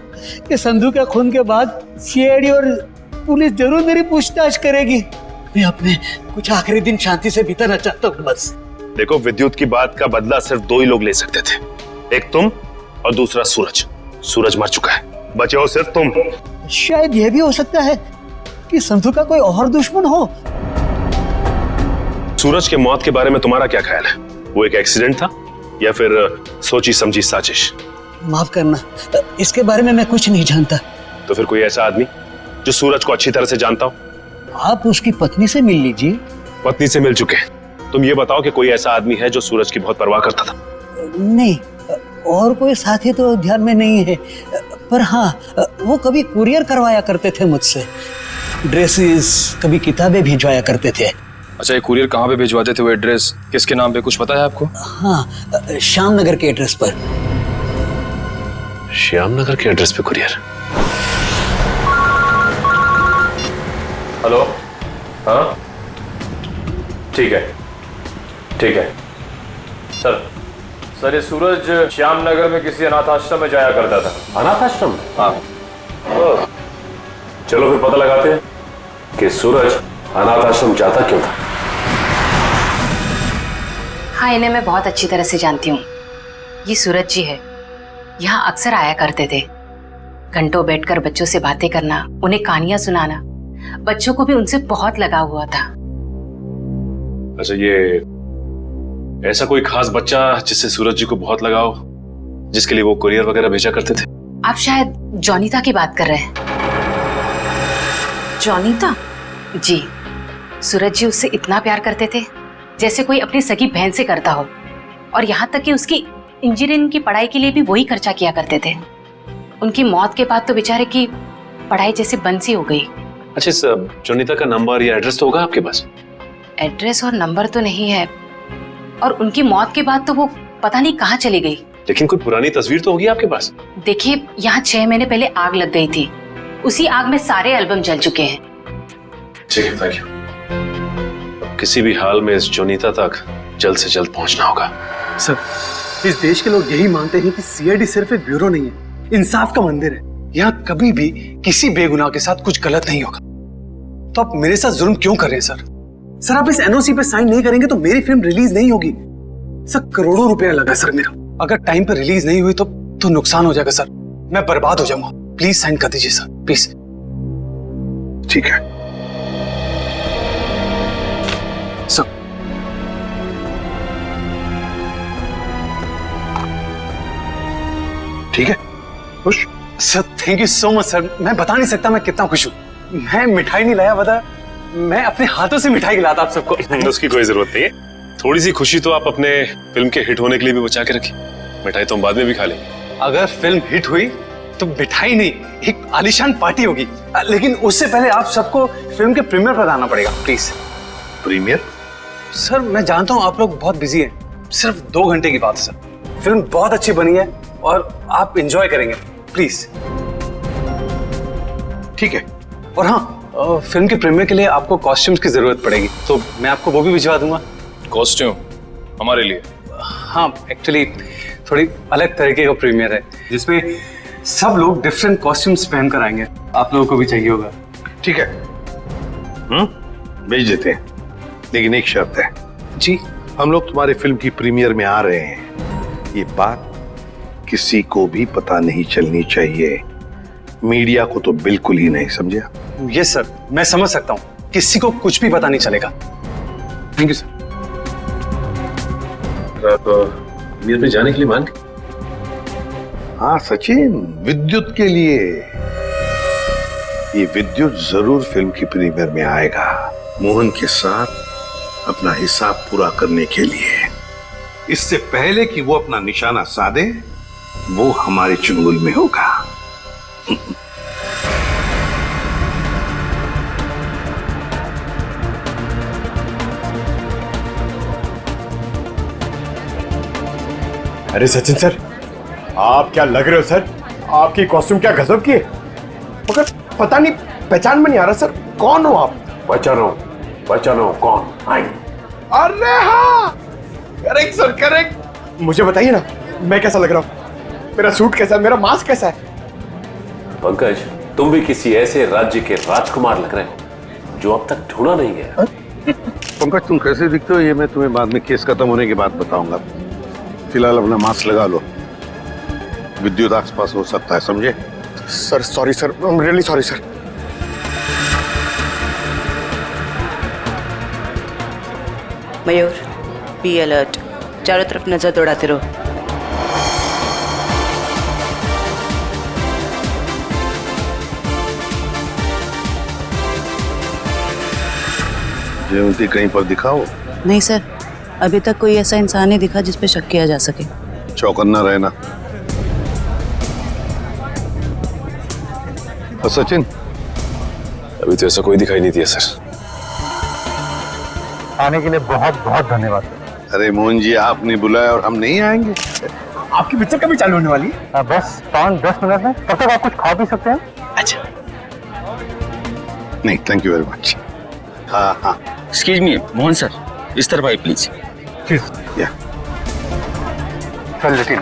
कि संधू के खून के बाद सीआईडी और पुलिस जरूर मेरी पूछताछ करेगी। मैं अपने कुछ आखिरी दिन शांति से बिताना चाहता हूँ बस। देखो, विद्युत की बात का बदला सिर्फ दो ही लोग ले सकते थे, एक तुम और दूसरा सूरज। सूरज मर चुका है, बचे हो सिर्फ तुम। शायद यह भी हो सकता है कि संधू का कोई और दुश्मन हो। सूरज के मौत के बारे में तुम्हारा क्या ख्याल है? वो एक एक्सीडेंट था या फिर सोची समझी साजिश? माफ करना, इसके बारे में मैं कुछ नहीं जानता। तो फिर कोई ऐसा आदमी जो सूरज को अच्छी तरह से जानता हो? आप उसकी पत्नी से मिल लीजिए। पत्नी से मिल चुके हैं, तुम ये बताओ कि कोई ऐसा आदमी है जो सूरज की बहुत परवाह करता था? नहीं, और कोई साथी तो ध्यान में नहीं है, पर हाँ, वो कभी कुरियर करवाया करते थे मुझसे, ड्रेसेस, कभी किताबें भिजवाया करते थे। अच्छा, ये कुरियर कहाँ पे भिजवाते थे? वो एड्रेस किसके नाम पे, कुछ पता है आपको? हाँ, श्यामनगर के एड्रेस पर। श्यामनगर के एड्रेस पे कुरियर? हेलो, हाँ ठीक है, ठीक है सर, ये सूरज श्यामनगर में किसी अनाथ आश्रम में जाया करता था। अनाथ आश्रम? हाँ। चलो फिर पता लगाते हैं कि सूरज अनाथ आश्रम जाता क्यों था। हाँ, इन्हें मैं बहुत अच्छी तरह से जानती हूँ। ये सूरज जी है, यहाँ अक्सर आया करते थे। घंटों बैठकर बच्चों से बातें करना, उन्हें कहानियां सुनाना, बच्चों को भी उनसे बहुत लगाव हुआ था। अच्छा, ये ऐसा कोई खास बच्चा जिससे सूरज जी को बहुत लगाव, जिसके लिए वो कुरियर वगैरह भेजा करते थे? आप शायद जॉनीता की बात कर रहे हैं। जॉनीता? जी, सूरज जी उससे इतना प्यार करते थे जैसे कोई अपनी सगी बहन से करता हो, और यहाँ तक कि उसकी इंजीनियरिंग की पढ़ाई के लिए भी वही खर्चा किया करते थे। उनकी मौत के बाद तो बेचारे की पढ़ाई जैसे बंद सी हो गई। अच्छा, इस जॉनीता का नंबर या एड्रेस तो होगा आपके पास? एड्रेस और नंबर तो नहीं है, और उनकी मौत के बाद तो वो पता नहीं कहाँ चली गई। लेकिन कोई पुरानी तस्वीर तो होगी आपके पास? देखिए, यहाँ 6 महीने पहले आग लग गई थी, उसी आग में सारे एल्बम जल चुके हैं। ठीक है, थैंक यू। किसी भी हाल में इस जॉनीता तक जल्द से जल्द पहुंचना होगा। सर, इस देश के लोग यही मानते हैं कि सीआईडी सिर्फ एक ब्यूरो नहीं है, इंसाफ का मंदिर है। यहाँ कभी भी किसी बेगुनाह के साथ कुछ गलत नहीं होगा। तो आप मेरे साथ जुल्म क्यों कर रहे हैं सर? सर, आप इस एनओसी पे साइन नहीं करेंगे तो मेरी फिल्म रिलीज नहीं होगी। सर, करोड़ों रुपया लगा सर मेरा, अगर टाइम पर रिलीज नहीं हुई तो नुकसान हो जाएगा सर, मैं बर्बाद हो जाऊंगा। प्लीज साइन कर दीजिए सर, प्लीज। ठीक है सर। ठीक है, खुश? Sir, thank you so much sir. मैं बता नहीं सकता मैं कितना खुश हूँ। मैं मिठाई नहीं लाया, बता, मैं अपने हाथों से मिठाई खिलाता आप सबको। उसकी कोई जरूरत नहीं है, थोड़ी सी खुशी तो आप अपने फिल्म के हिट होने के लिए भी बचा के रखिए। मिठाई तो हम बाद में भी खा लेंगे। अगर फिल्म हिट हुई तो मिठाई नहीं, एक आलीशान पार्टी होगी। लेकिन उससे पहले आप सबको फिल्म के प्रीमियर पर आना पड़ेगा, प्लीज। प्रीमियर? सर, मैं जानता हूँ आप लोग बहुत बिजी हैं, सिर्फ 2 घंटे की बात है सर। फिल्म बहुत अच्छी बनी है और आप एंजॉय करेंगे, प्लीज। ठीक है। और हाँ, फिल्म के प्रीमियर के लिए आपको कॉस्ट्यूम्स की जरूरत पड़ेगी, तो मैं आपको वो भी भिजवा दूंगा। कॉस्ट्यूम हमारे लिए? हाँ, एक्चुअली थोड़ी अलग तरीके का प्रीमियर है जिसमें सब लोग डिफरेंट कॉस्ट्यूम्स पहन कर आएंगे। आप लोगों को भी चाहिए होगा। ठीक है, भेज देते हैं, लेकिन एक शर्त है। जी? हम लोग तुम्हारे फिल्म की प्रीमियर में आ रहे हैं, ये बात किसी को भी पता नहीं चलनी चाहिए। मीडिया को तो बिल्कुल ही नहीं, समझा? यस सर, मैं समझ सकता हूँ, किसी को कुछ भी पता नहीं चलेगा। Thank you sir. आप प्रीमियर में जाने के लिए मान गए? हाँ सचिन, विद्युत के लिए। ये विद्युत जरूर फिल्म की प्रीमियर में आएगा, मोहन के साथ अपना हिसाब पूरा करने के लिए। इससे पहले कि वो अपना निशाना साधे, वो हमारे चुंगल में होगा। अरे सचिन सर, आप क्या लग रहे हो सर? आपकी कॉस्ट्यूम क्या गजब की है, मगर पता नहीं पहचान में नहीं आ रहा सर, कौन हो आप? पहचानो कौन? आई। अरे हाँ, करेक्ट सर करेक्ट। मुझे बताइए ना, मैं कैसा लग रहा हूँ? मेरा सूट कैसा है, मेरा मास्क कैसा है? पंकज, तुम भी किसी ऐसे राज्य के राजकुमार लग रहे हो जो अब तक ढूंढा नहीं गया। पंकज, तुम कैसे दिखते हो ये मैं तुम्हें बाद में केस खत्म होने के बाद बताऊंगा। फिलहाल अपना मास्क लगा लो, विद्युत आसपास हो सकता है, समझे? Sir sorry sir, I am really sorry sir. Mayur, be alert, चारों तरफ नजर दौड़ाते रहो। जयवंती कहीं पर दिखाओ। नहीं सर, अभी तक कोई ऐसा इंसान नहीं दिखा जिस पे शक किया जा सके। चौकन्ना रहना। और सचिन? अभी तो ऐसा कोई दिखाई नहीं दिया सर। आने के लिए बहुत बहुत धन्यवाद। अरे मोहन जी, आपने बुलाया और हम नहीं आएंगे? आपकी पिक्चर कभी चालू होने वाली है? बस 5-10 मिनट में, तब तक आप कुछ खा भी सकते हैं। अच्छा। नहीं, थैंक यू वेरी मच। हाँ हाँ। एक्सक्यूज मी मोहन सर, इस तरफ आइए प्लीज। या चल लेकिन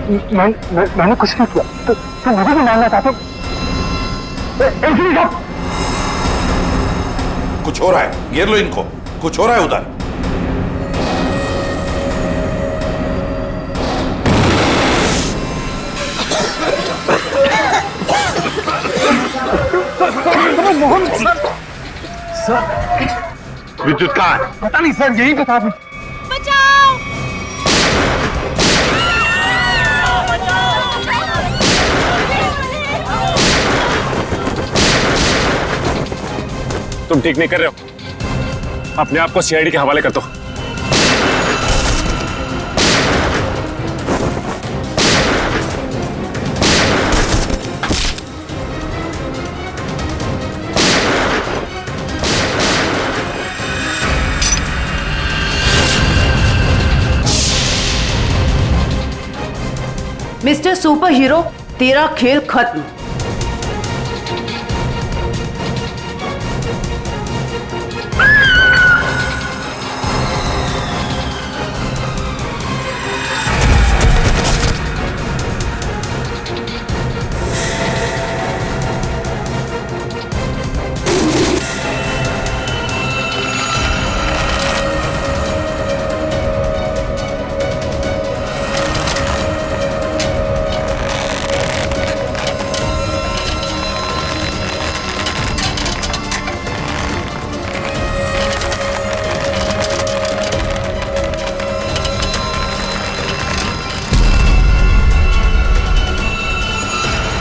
मैंने कुछ नहीं किया, तो मुझे भी मानना चाहते? कुछ हो रहा है, घेर लो इनको, कुछ हो रहा है उधर। विद्युत कहाँ है? पता नहीं सर, यही बता दो। तुम ठीक नहीं कर रहे हो, अपने आप को सीआईडी के हवाले कर दो। मिस्टर सुपर हीरो, तेरा खेल खत्म।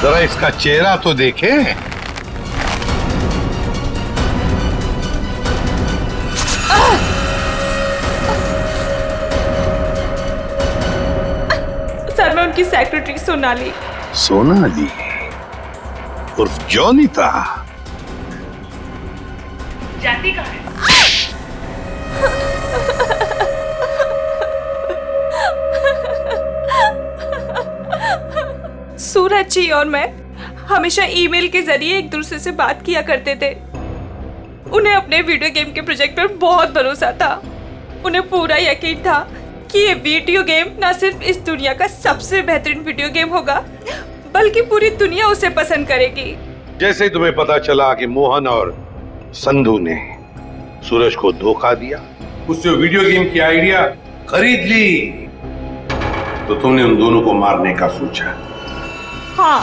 जरा इसका चेहरा तो देखे। सर, मैं उनकी सेक्रेटरी सोनाली। सोनाली उर्फ जॉनिता। जाती कहाँ है? सूरज जी और मैं हमेशा ईमेल के जरिए एक दूसरे से बात किया करते थे। उन्हें अपने वीडियो गेम के प्रोजेक्ट पर बहुत भरोसा था। उन्हें पूरा यकीन था कि ये वीडियो गेम न सिर्फ इस दुनिया का सबसे बेहतरीन वीडियो गेम होगा, बल्कि पूरी दुनिया उसे पसंद करेगी। जैसे ही तुम्हें पता चला कि मोहन और संधू ने सूरज को धोखा दिया, उससे वीडियो गेम की आइडिया खरीद ली, तो तुमने उन दोनों को मारने का सोचा। हाँ,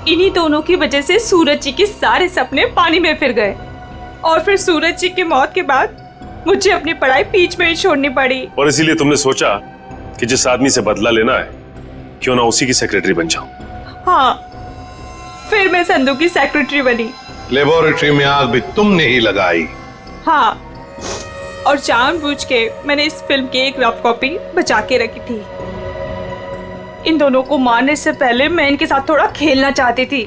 इन्हीं दोनों की वजह से सूरज जी के सारे सपने पानी में फिर गए और फिर सूरज जी की मौत के बाद मुझे अपनी पढ़ाई बीच में ही छोड़नी पड़ी। और इसीलिए तुमने सोचा कि जिस आदमी से बदला लेना है क्यों ना उसी की सेक्रेटरी बन जाऊं। हाँ, फिर मैं संधू की सेक्रेटरी बनी। लेबोरेटरी में आग भी तुमने ही लगाई। हाँ, और जानबूझ के मैंने इस फिल्म की एक रफ कॉपी बचा के रखी थी। इन दोनों को मारने से पहले मैं इनके साथ थोड़ा खेलना चाहती थी।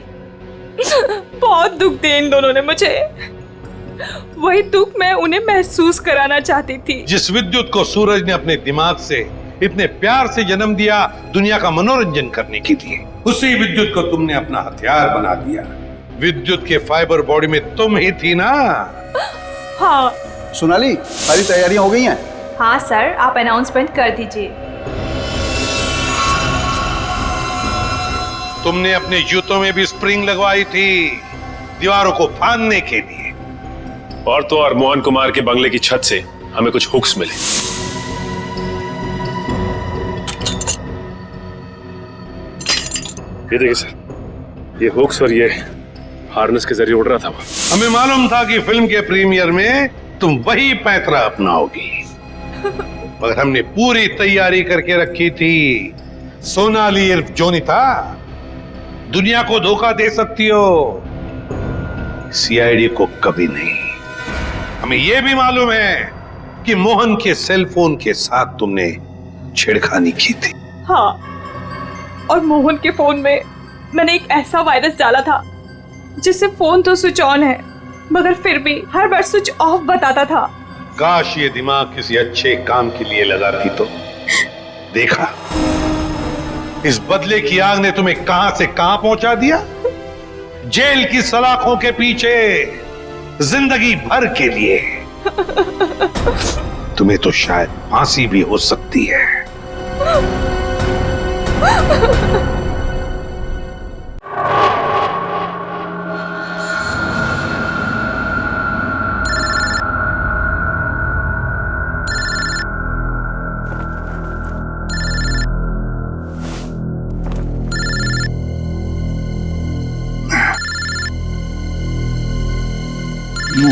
बहुत दुख दिए इन दोनों ने मुझे। वही दुख मैं उन्हें महसूस कराना चाहती थी। जिस विद्युत को सूरज ने अपने दिमाग से इतने प्यार से जन्म दिया दुनिया का मनोरंजन करने के लिए, उसी विद्युत को तुमने अपना हथियार बना दिया। विद्युत के फाइबर बॉडी में तुम ही थी ना? हाँ। सोनाली, सारी तैयारियां हो गई हैं? हाँ सर, आप अनाउंसमेंट कर दीजिए। तुमने अपने जूतों में भी स्प्रिंग लगवाई थी दीवारों को फाड़ने के लिए। और तो और मोहन कुमार के बंगले की छत से हमें कुछ हुक्स मिले। ये देखिए सर, ये हुक्स और ये हार्नेस के जरिए उड़ रहा था वो। हमें मालूम था कि फिल्म के प्रीमियर में तुम वही पैंतरा अपनाओगी, मगर हमने पूरी तैयारी करके रखी थी। सोनाली इर्फ जोनिता, दुनिया को धोखा दे सकती हो, सीआईडी को कभी नहीं। हमें यह भी मालूम है कि मोहन के सेल फोन के साथ तुमने छेड़खानी की थी। हाँ, और मोहन के फोन में मैंने एक ऐसा वायरस डाला था जिससे फोन तो स्विच ऑन है मगर फिर भी हर बार स्विच ऑफ बताता था। काश ये दिमाग किसी अच्छे काम के लिए लगाती तो। देखा, इस बदले की आग ने तुम्हें कहां से कहां पहुंचा दिया। जेल की सलाखों के पीछे जिंदगी भर के लिए। तुम्हें तो शायद फांसी भी हो सकती है।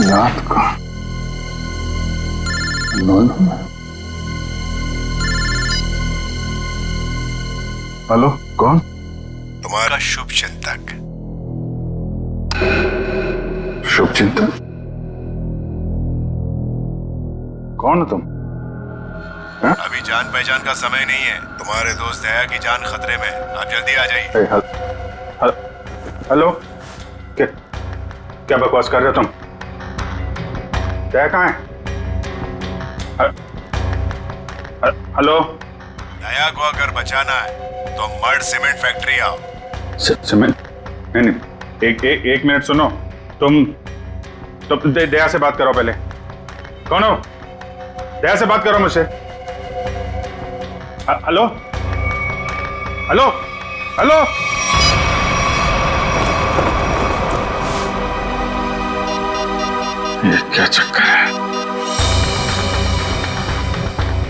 रात का 9 में। हेलो, कौन? तुम्हारा शुभ चिंतक। शुभ चिंतक? कौन हो तुम? अभी जान पहचान का समय नहीं है। तुम्हारे दोस्त दया की जान खतरे में। आप जल्दी आ जाइए। हेलो, क्या बकवास कर रहे हो तुम? क्या कहाँ है? हेलो, दया को अगर बचाना है तो मर्ड सीमेंट फैक्ट्री आओ। सीमेंट? नहीं, एक मिनट सुनो। तुम दया से बात करो पहले। कौन हो? दया से बात करो मुझसे। Hello hello hello. ये क्या चक्कर है?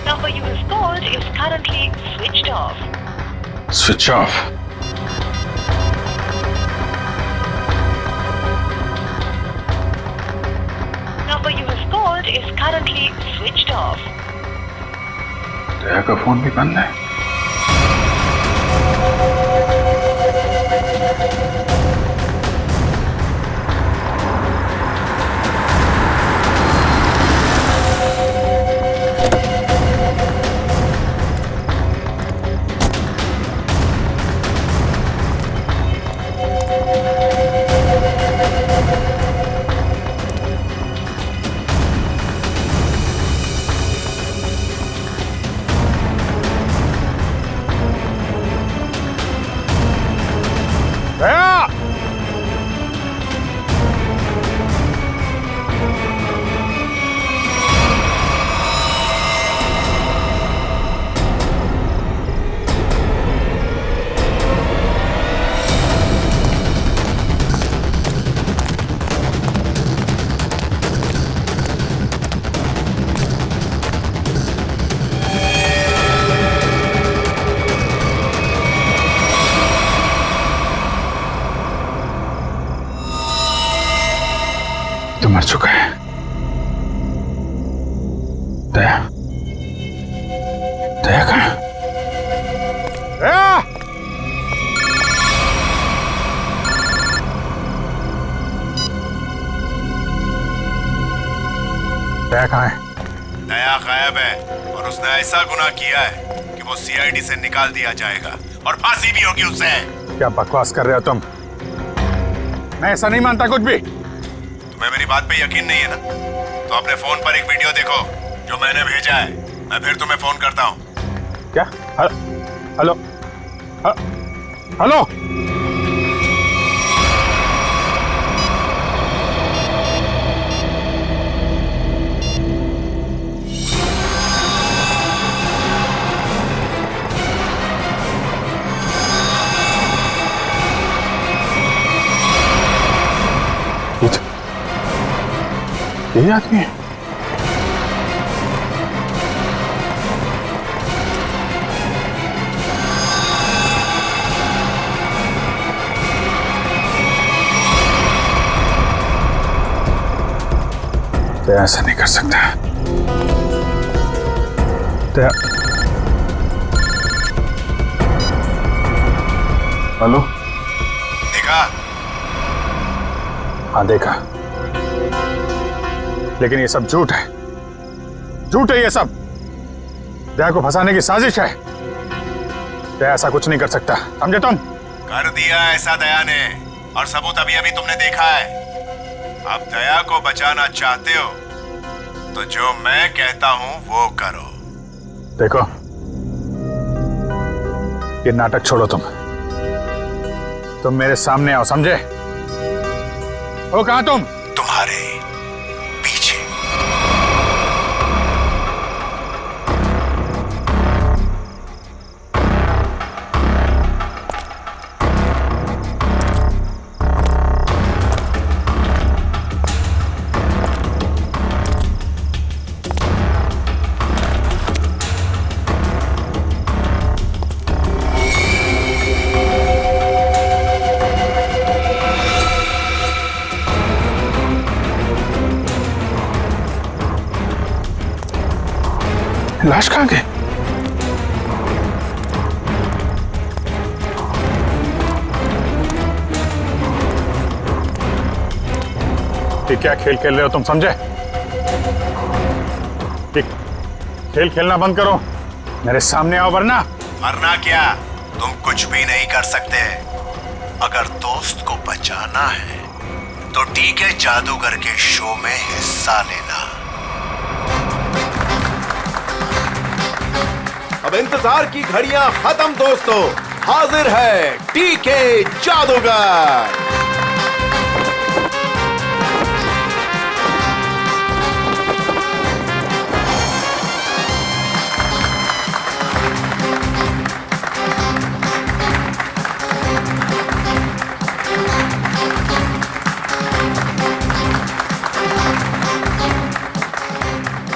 Number you have called is currently switched off. Switch off. Number you have called is currently switched off. दया का फोन भी बंद है। तो मर चुका है। दया, दया कहाँ? दया कहाँ है? दया गायब है और उसने ऐसा गुनाह किया है कि वो सीआईडी से निकाल दिया जाएगा और फांसी भी होगी उसे। क्या बकवास कर रहे हो तुम? मैं ऐसा नहीं मानता कुछ भी। तुम्हें मेरी बात पे यकीन नहीं है ना? तो अपने फोन पर एक वीडियो देखो जो मैंने भेजा है। मैं फिर तुम्हें फोन करता हूँ। क्या? Hello hello. यही आदमी है। तो ऐसा नहीं कर सकता। हेलो, देखा? हाँ देखा, लेकिन ये सब झूठ है। झूठ है ये सब। दया को फंसाने की साजिश है। दया ऐसा कुछ नहीं कर सकता, समझे तुम? कर दिया ऐसा दया ने, और सबूत अभी अभी तुमने देखा है। अब दया को बचाना चाहते हो तो जो मैं कहता हूं वो करो। देखो, ये नाटक छोड़ो। तुम मेरे सामने आओ, समझे? हो कहां तुम? तुम्हारे पीछे। लाश कहाँ गई? ये क्या खेल खेल रहे हो तुम, समझे? खेल खेलना बंद करो, मेरे सामने आओ, वरना क्या? तुम कुछ भी नहीं कर सकते। अगर दोस्त को बचाना है तो ठीक है, जादूगर के शो में हिस्सा लेना। अब इंतजार की घड़ियां खत्म दोस्तों, हाजिर है टीके जादूगर।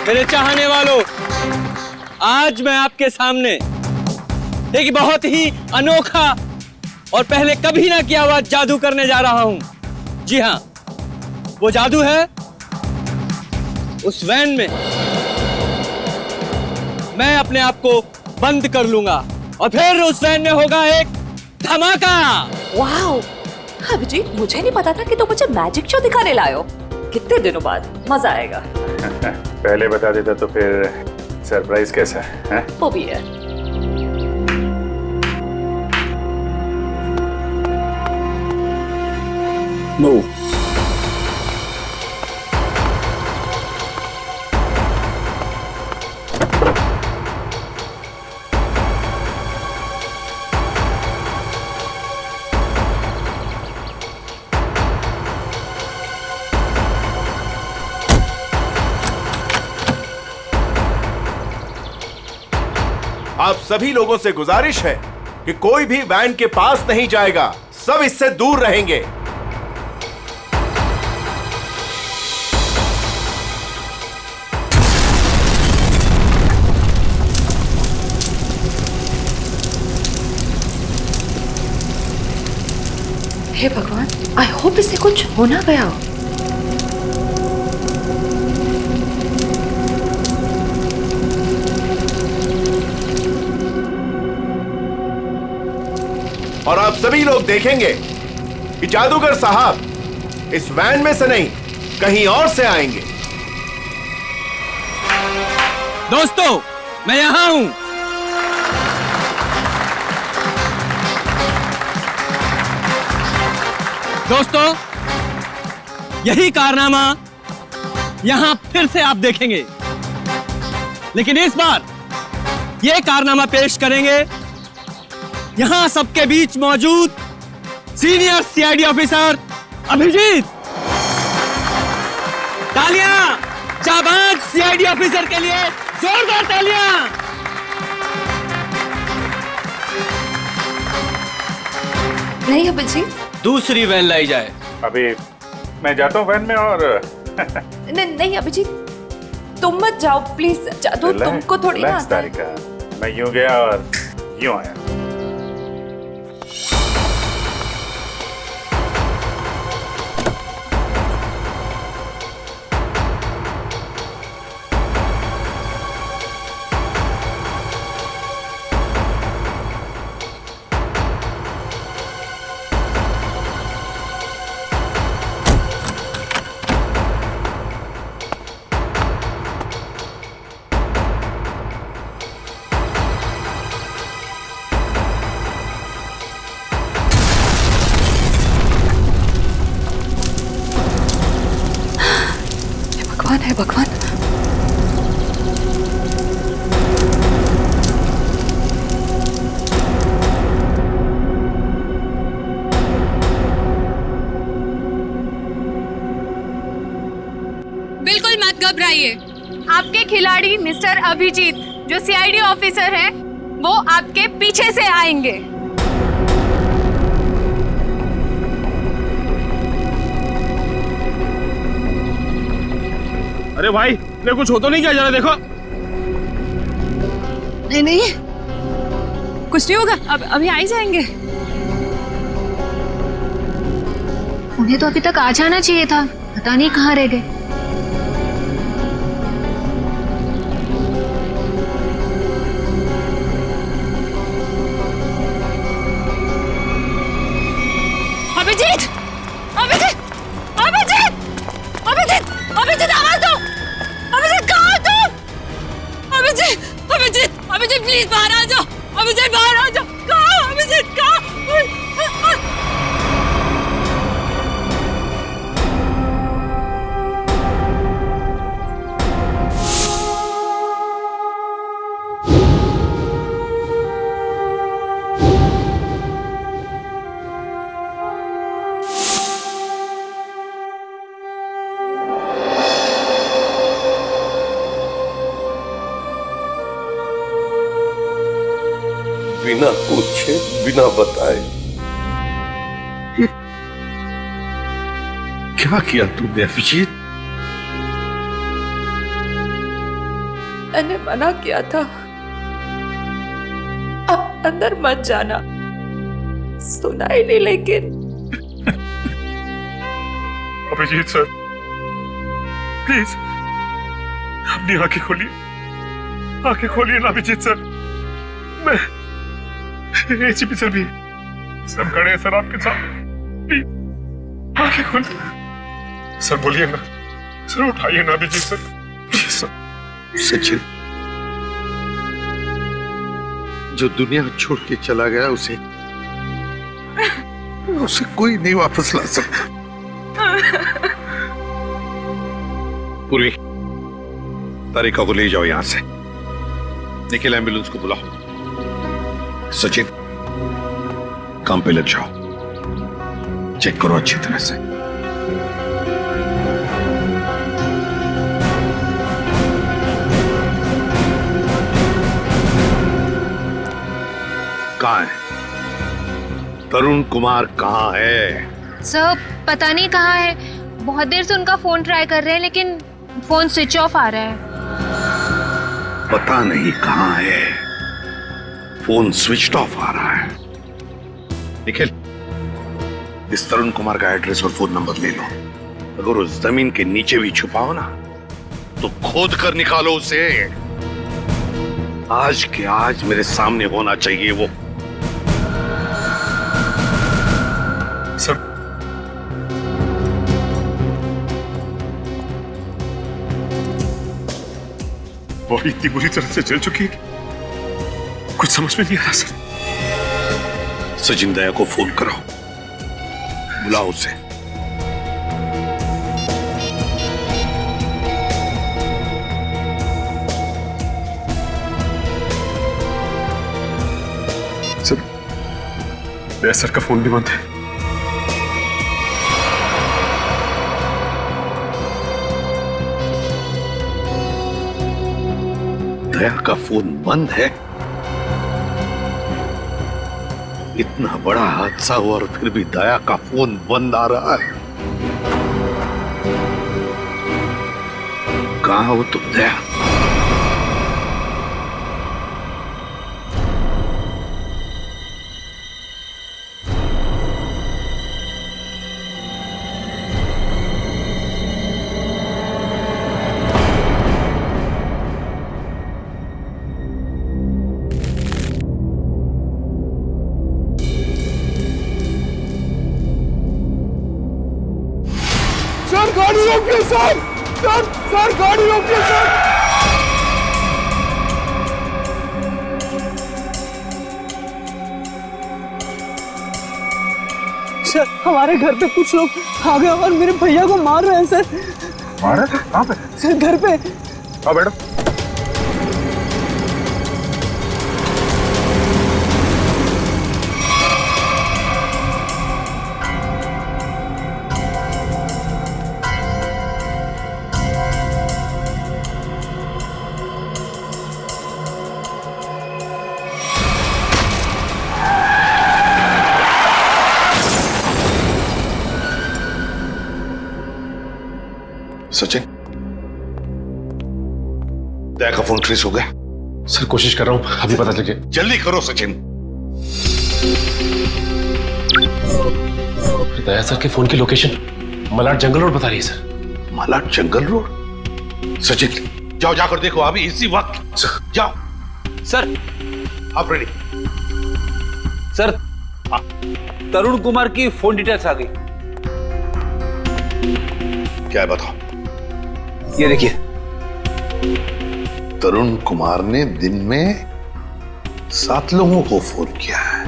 मेरे चाहने वालों, आज मैं आपके सामने एक बहुत ही अनोखा और पहले कभी ना किया हुआ जादू करने जा रहा हूं। जी हां, वो जादू है उस वैन में मैं अपने आप को बंद कर लूंगा और फिर उस वैन में होगा एक धमाका। वाओ, अभिजीत, मुझे नहीं पता था कि तुम मुझे मैजिक शो दिखाने लाए हो। कितने दिनों बाद, मजा आएगा। पहले बता देता तो फिर सरप्राइज कैसा है? वो भी है। मूव। आप सभी लोगों से गुजारिश है कि कोई भी वैन के पास नहीं जाएगा, सब इससे दूर रहेंगे। हे भगवान, आई होप इससे कुछ हो ना गया हो। और आप सभी लोग देखेंगे कि जादूगर साहब इस वैन में से नहीं, कहीं और से आएंगे। दोस्तों, मैं यहां हूं। दोस्तों, यही कारनामा यहां फिर से आप देखेंगे, लेकिन इस बार यह कारनामा पेश करेंगे यहां सबके बीच मौजूद सीनियर सीआईडी ऑफिसर अभिजीत। तालियां जाबाज सीआईडी ऑफिसर के लिए, जोरदार तालियां। नहीं अभिजीत, दूसरी वैन लाई जाए। अभी मैं जाता हूँ वैन में और नहीं अभिजीत, तुम मत जाओ प्लीज। जादू तुमको थोड़ी ना आता है। तारिका, मैं यूं गया और यूं आया। भगवान है भगवान। बिल्कुल मत घबराइए। आपके खिलाड़ी मिस्टर अभिजीत जो सीआईडी ऑफिसर हैं, वो आपके पीछे से आएंगे। अरे भाई, ने कुछ हो तो नहीं क्या? जरा देखो। नहीं नहीं, कुछ नहीं होगा। अब अभी आ ही जाएंगे। उन्हें तो अभी तक आ जाना चाहिए था, पता नहीं कहाँ रह गए। अभिजीत, अभिजीत, अभिजीत, अभिजीत, अभिजीत, आवाज दो। अभिजीत, कहाँ हो तुम? अभिजीत, अभिजीत, अभिजीत, प्लीज बाहर आ जाओ। अभिजीत, बाहर आ जाओ। कहाँ हो अभिजीत? कहाँ? बिना पूछे, बिना बताए क्या किया तुमने अभिजीत? मैंने मना किया था, अब अंदर मत जाना। सुना ही नहीं लेकिन। अभिजीत सर, प्लीज अपनी आंखें खोलिए, आंखें खोलिए ना अभिजीत सर। मैं एसीपी सर भी सब खड़े हैं सर आपके साथ। प्लीज आंखें खोलिए सर, बोलिए ना सर, उठाइए ना Abhijit sir, please sir. Sachin जो दुनिया छोड़ के चला गया, उसे कोई नहीं वापस ला सकता। पूरी तारिका को ले जाओ यहां से। निखिल, एम्बुलेंस को बुलाओ। सचिन, काम पे लग जाओ, चेक करो अच्छी तरह से। कहाँ है तरुण कुमार? कहाँ है? सर पता नहीं कहाँ है। बहुत देर से उनका फोन ट्राई कर रहे हैं, लेकिन फोन स्विच ऑफ आ रहा है। पता नहीं कहाँ है, फोन स्विच ऑफ आ रहा है। निखिल, इस तरुण कुमार का एड्रेस और फोन नंबर ले लो। अगर उस जमीन के नीचे भी छुपाओ ना, तो खोद कर निकालो उसे। आज के आज मेरे सामने होना चाहिए वो। सर, बॉडी इतनी बुरी तरह से जल चुकी है कि कुछ समझ में नहीं आ रहा सर। सचिन दया को फोन कराओ, बुलाओ उसे। सर, दया सर का फोन भी बंद है। दया का फोन बंद है? इतना बड़ा हादसा हुआ और फिर भी दया का फोन बंद आ रहा है। कहां हो तुम दया? सर गाड़ी रोकिए सर, सर गाड़ी रोकिए सर। सर हमारे घर पे कुछ लोग आ गए और मेरे भैया को मार रहे हैं सर। मार रहे? कहाँ पे? सर घर पे। आओ बैठो। सचिन, दया का फोन ट्रेस हो गया? सर कोशिश कर रहा हूं, अभी पता चल जाए। जल्दी करो सचिन। दया सर के फोन की लोकेशन मलाड जंगल रोड बता रही है सर। मलाड जंगल रोड? सचिन जाओ, जाकर देखो अभी इसी वक्त। जाओ। सर आप रेडी? सर तरुण कुमार की फोन डिटेल्स आ गई। क्या है बताओ? ये देखिए, तरुण कुमार ने दिन में 7 लोगों को फोन किया है।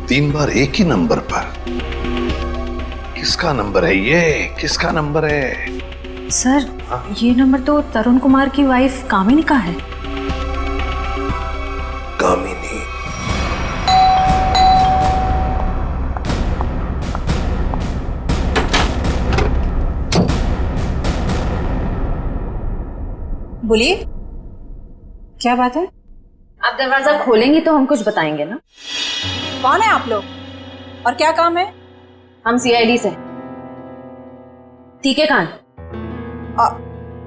3 बार एक ही नंबर पर। किसका नंबर है ये? किसका नंबर है? सर ये नंबर तो तरुण कुमार की वाइफ कामिनी का है। कामिनी? बोलिए, क्या बात है? आप दरवाजा खोलेंगी तो हम कुछ बताएंगे ना। कौन है आप लोग और क्या काम है? हम सीआईडी से। ठीक है कान?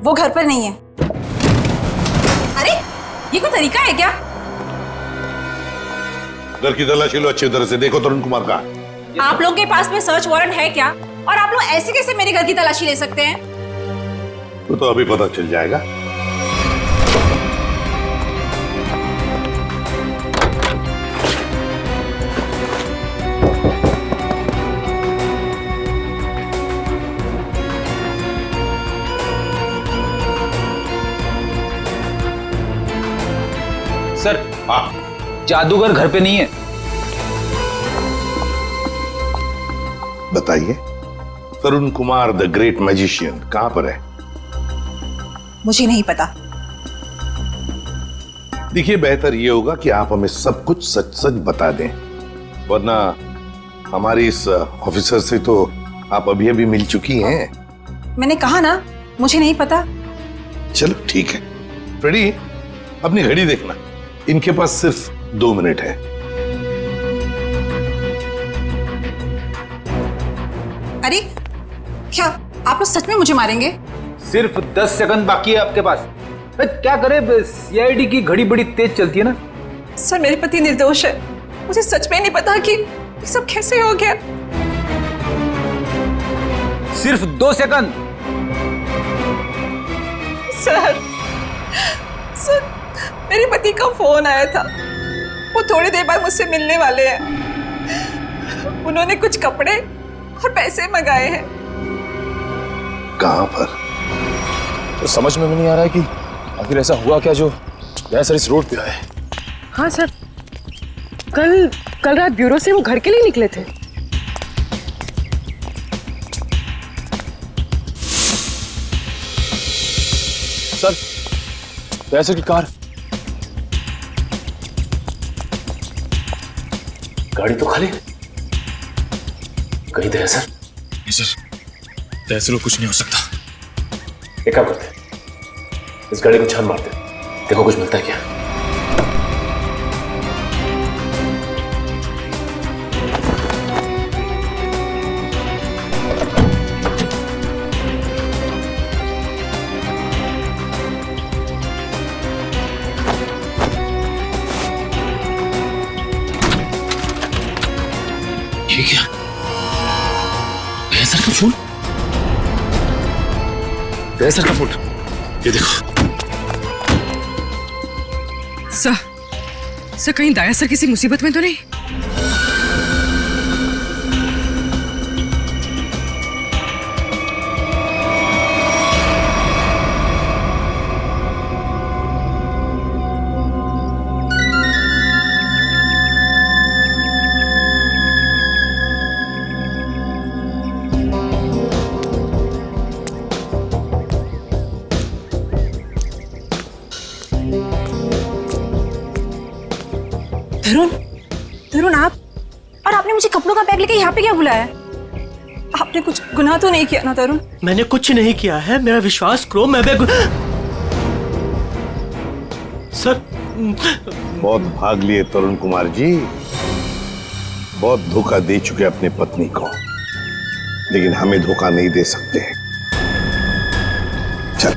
वो घर पर नहीं है। अरे ये कोई तरीका है क्या? घर की तलाशी लो अच्छी तरह से, देखो तरुण कुमार का। आप लोग के पास में सर्च वारंट है क्या? और आप लोग ऐसे कैसे मेरे घर की तलाशी ले सकते हैं? तो अभी पता चल जाएगा। सर जादूगर घर पे नहीं है। बताइए, तरुण कुमार द ग्रेट मैजिशियन कहां पर है? मुझे नहीं पता। देखिए, बेहतर यह होगा कि आप हमें सब कुछ सच सच बता दें, वरना हमारी इस ऑफिसर से तो आप अभी अभी मिल चुकी हैं। मैंने कहा ना, मुझे नहीं पता। चलो ठीक है। फ्रेडी, अपनी घड़ी देखना, इनके पास सिर्फ 2 मिनट है। अरे क्या आप लोग सच में मुझे मारेंगे? सिर्फ 10 सेकंड बाकी है आपके पास। क्या करे, सीआईडी की घड़ी बड़ी तेज चलती है ना। सर मेरे पति निर्दोष है, मुझे सच में नहीं पता कि ये सब कैसे हो गया। सिर्फ 2 सेकंड। सर मेरे पति का फोन आया था, वो थोड़ी देर बाद मुझसे मिलने वाले हैं। उन्होंने कुछ कपड़े और पैसे मंगाए हैं। कहां पर? तो समझ में नहीं आ रहा है कि आखिर ऐसा हुआ क्या जो दया सर इस रोड पे आए। हाँ सर, कल रात ब्यूरो से वो घर के लिए निकले थे। सर, दया सर की कार। गाड़ी तो खाली, कहीं दया सर? नहीं सर, दया सर को कुछ नहीं हो सकता। एक काम करते हैं, इस गाड़ी को छान मारते हैं, देखो कुछ मिलता है क्या। ये क्या? दया सर का फोन? दया सर का फोन, ये देखो। सर कहीं दया सर किसी मुसीबत में तो नहीं? तरुण, आप और आपने मुझे कपड़ों का बैग लेके यहाँ पे क्या बुलाया? आपने कुछ गुनाह तो नहीं किया ना तरुण? मैंने कुछ नहीं किया है, मेरा विश्वास करो। मैं सर, बहुत भाग लिए तरुण कुमार जी, बहुत धोखा दे चुके अपने पत्नी को, लेकिन हमें धोखा नहीं दे सकते। चल।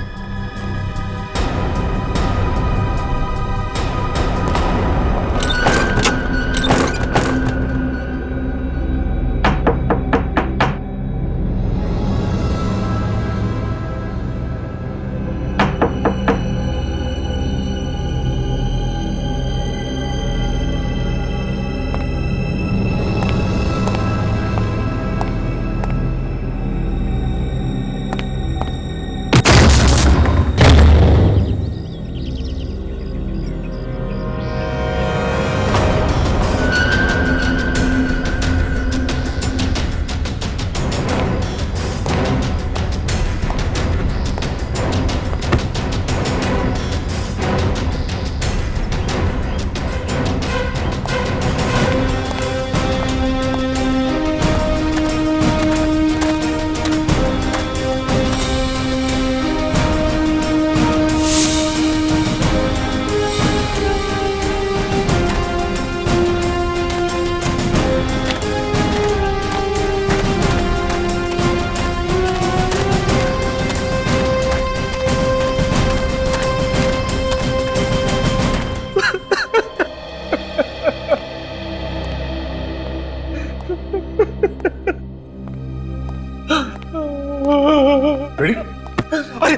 अरे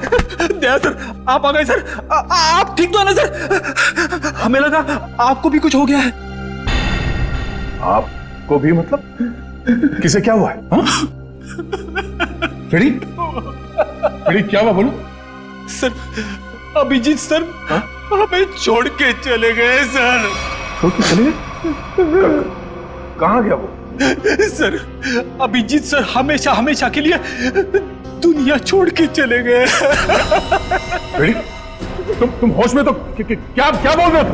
दया सर, आप आ गए सर। आप ठीक तो है ना सर? हमें लगा आपको भी कुछ हो गया है। आपको भी मतलब? किसे क्या हुआ है? फ्रेडी, क्या हुआ बोलो? सर, अभिजीत सर हमें छोड़ के चले गए सर। छोड़ के चले गए? कहाँ गया वो? सर, अभिजीत सर हमेशा हमेशा के लिए दुनिया छोड़ के चले गए। तुम होश में तो क्या बोल रहे हो?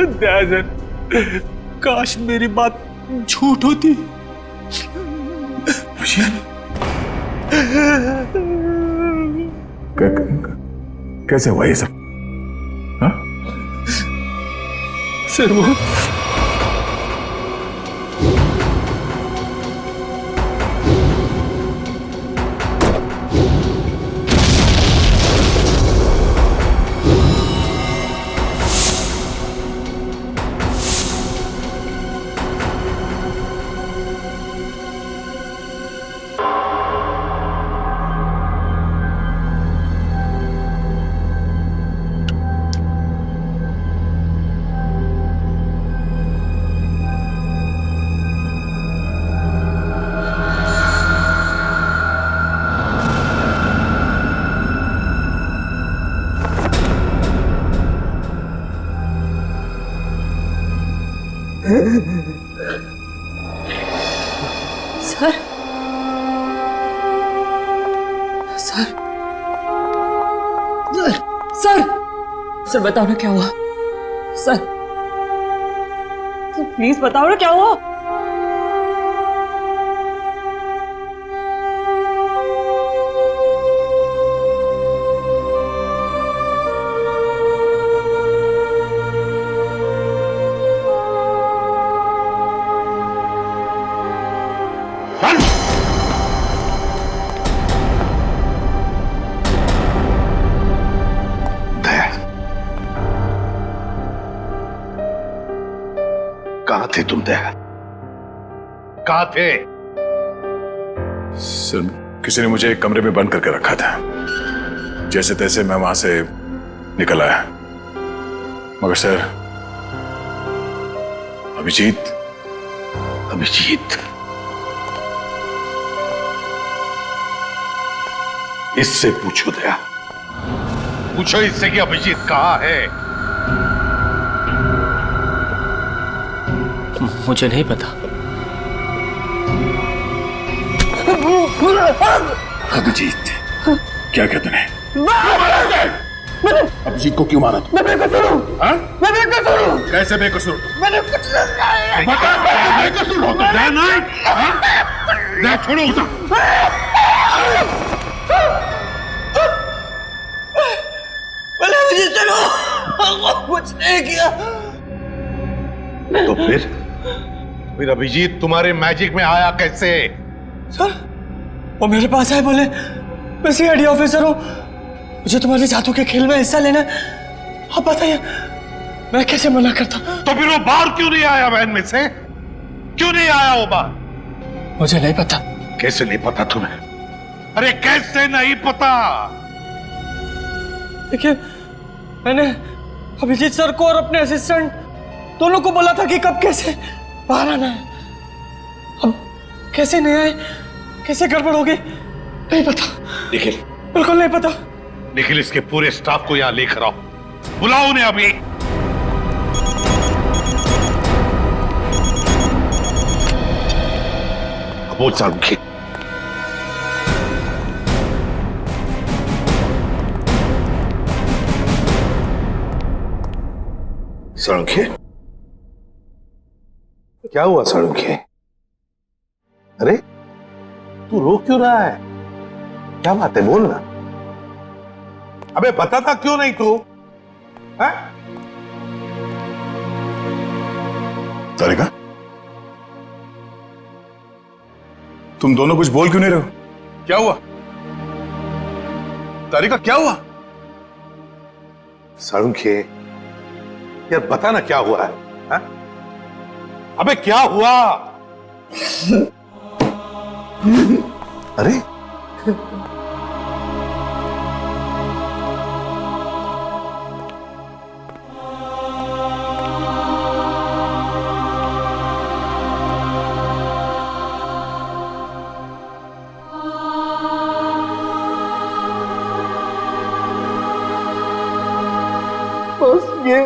दया सर, काश मेरी बात झूठ होती। कैसे हुआ ये सब? सर वो sir sir sir sir sir बताओ ना क्या हुआ। सर सर प्लीज बताओ ना क्या हुआ। कहां थे तुम दया? कहां थे? सर किसी ने मुझे एक कमरे में बंद करके रखा था। जैसे तैसे मैं वहां से निकल आया, मगर सर अभिजीत इससे पूछो दया, पूछो इससे कि अभिजीत कहां है। मुझे नहीं पता। अभिजीत क्या कहते हैं? अभिजीत को क्यों मारा? मैं बेकसूर हूँ। हाँ? मैं बेकसूर हूँ। कैसे बेकसूर? मैंने कुछ नहीं बता, बेकसूर हो तो दया नहीं? दया छोड़ो उसे। अभिजीत चलो, कुछ नहीं किया। तो फिर अभिजीत तुम्हारे मैजिक में आया कैसे? सर वो मेरे पास आए, बोले मैं सीआईडी ऑफिसर हूँ, मुझे तुम्हारे जादू के खेल में हिस्सा लेना है। आप बताइए मैं कैसे मना करता? तो फिर वो बाहर क्यों नहीं आया? वैन में से क्यों नहीं आया वो बाहर? मुझे नहीं पता। कैसे नहीं पता तुम्हें? अरे कैसे नहीं पता? देखिए मैंने अभिजीत सर को और अपने असिस्टेंट दोनों को बोला था कि कब कैसे बाहर आना है। अब कैसे नहीं आए, कैसे गड़बड़ होगी नहीं पता। निखिल, बिल्कुल नहीं पता। निखिल इसके पूरे स्टाफ को यहां लेकर आओ, बुलाओ उन्हें अभी। बोल सारुखी, सारुखी क्या हुआ? सारुखी अरे तू रो क्यों रहा है? क्या बात है, बोल ना। अबे बताता क्यों नहीं तू? तारिका तुम दोनों कुछ बोल क्यों नहीं रहे हो? क्या हुआ? तारिका क्या हुआ? सारुखी यार बता ना क्या हुआ है? हा? अबे क्या हुआ? अरे बस ये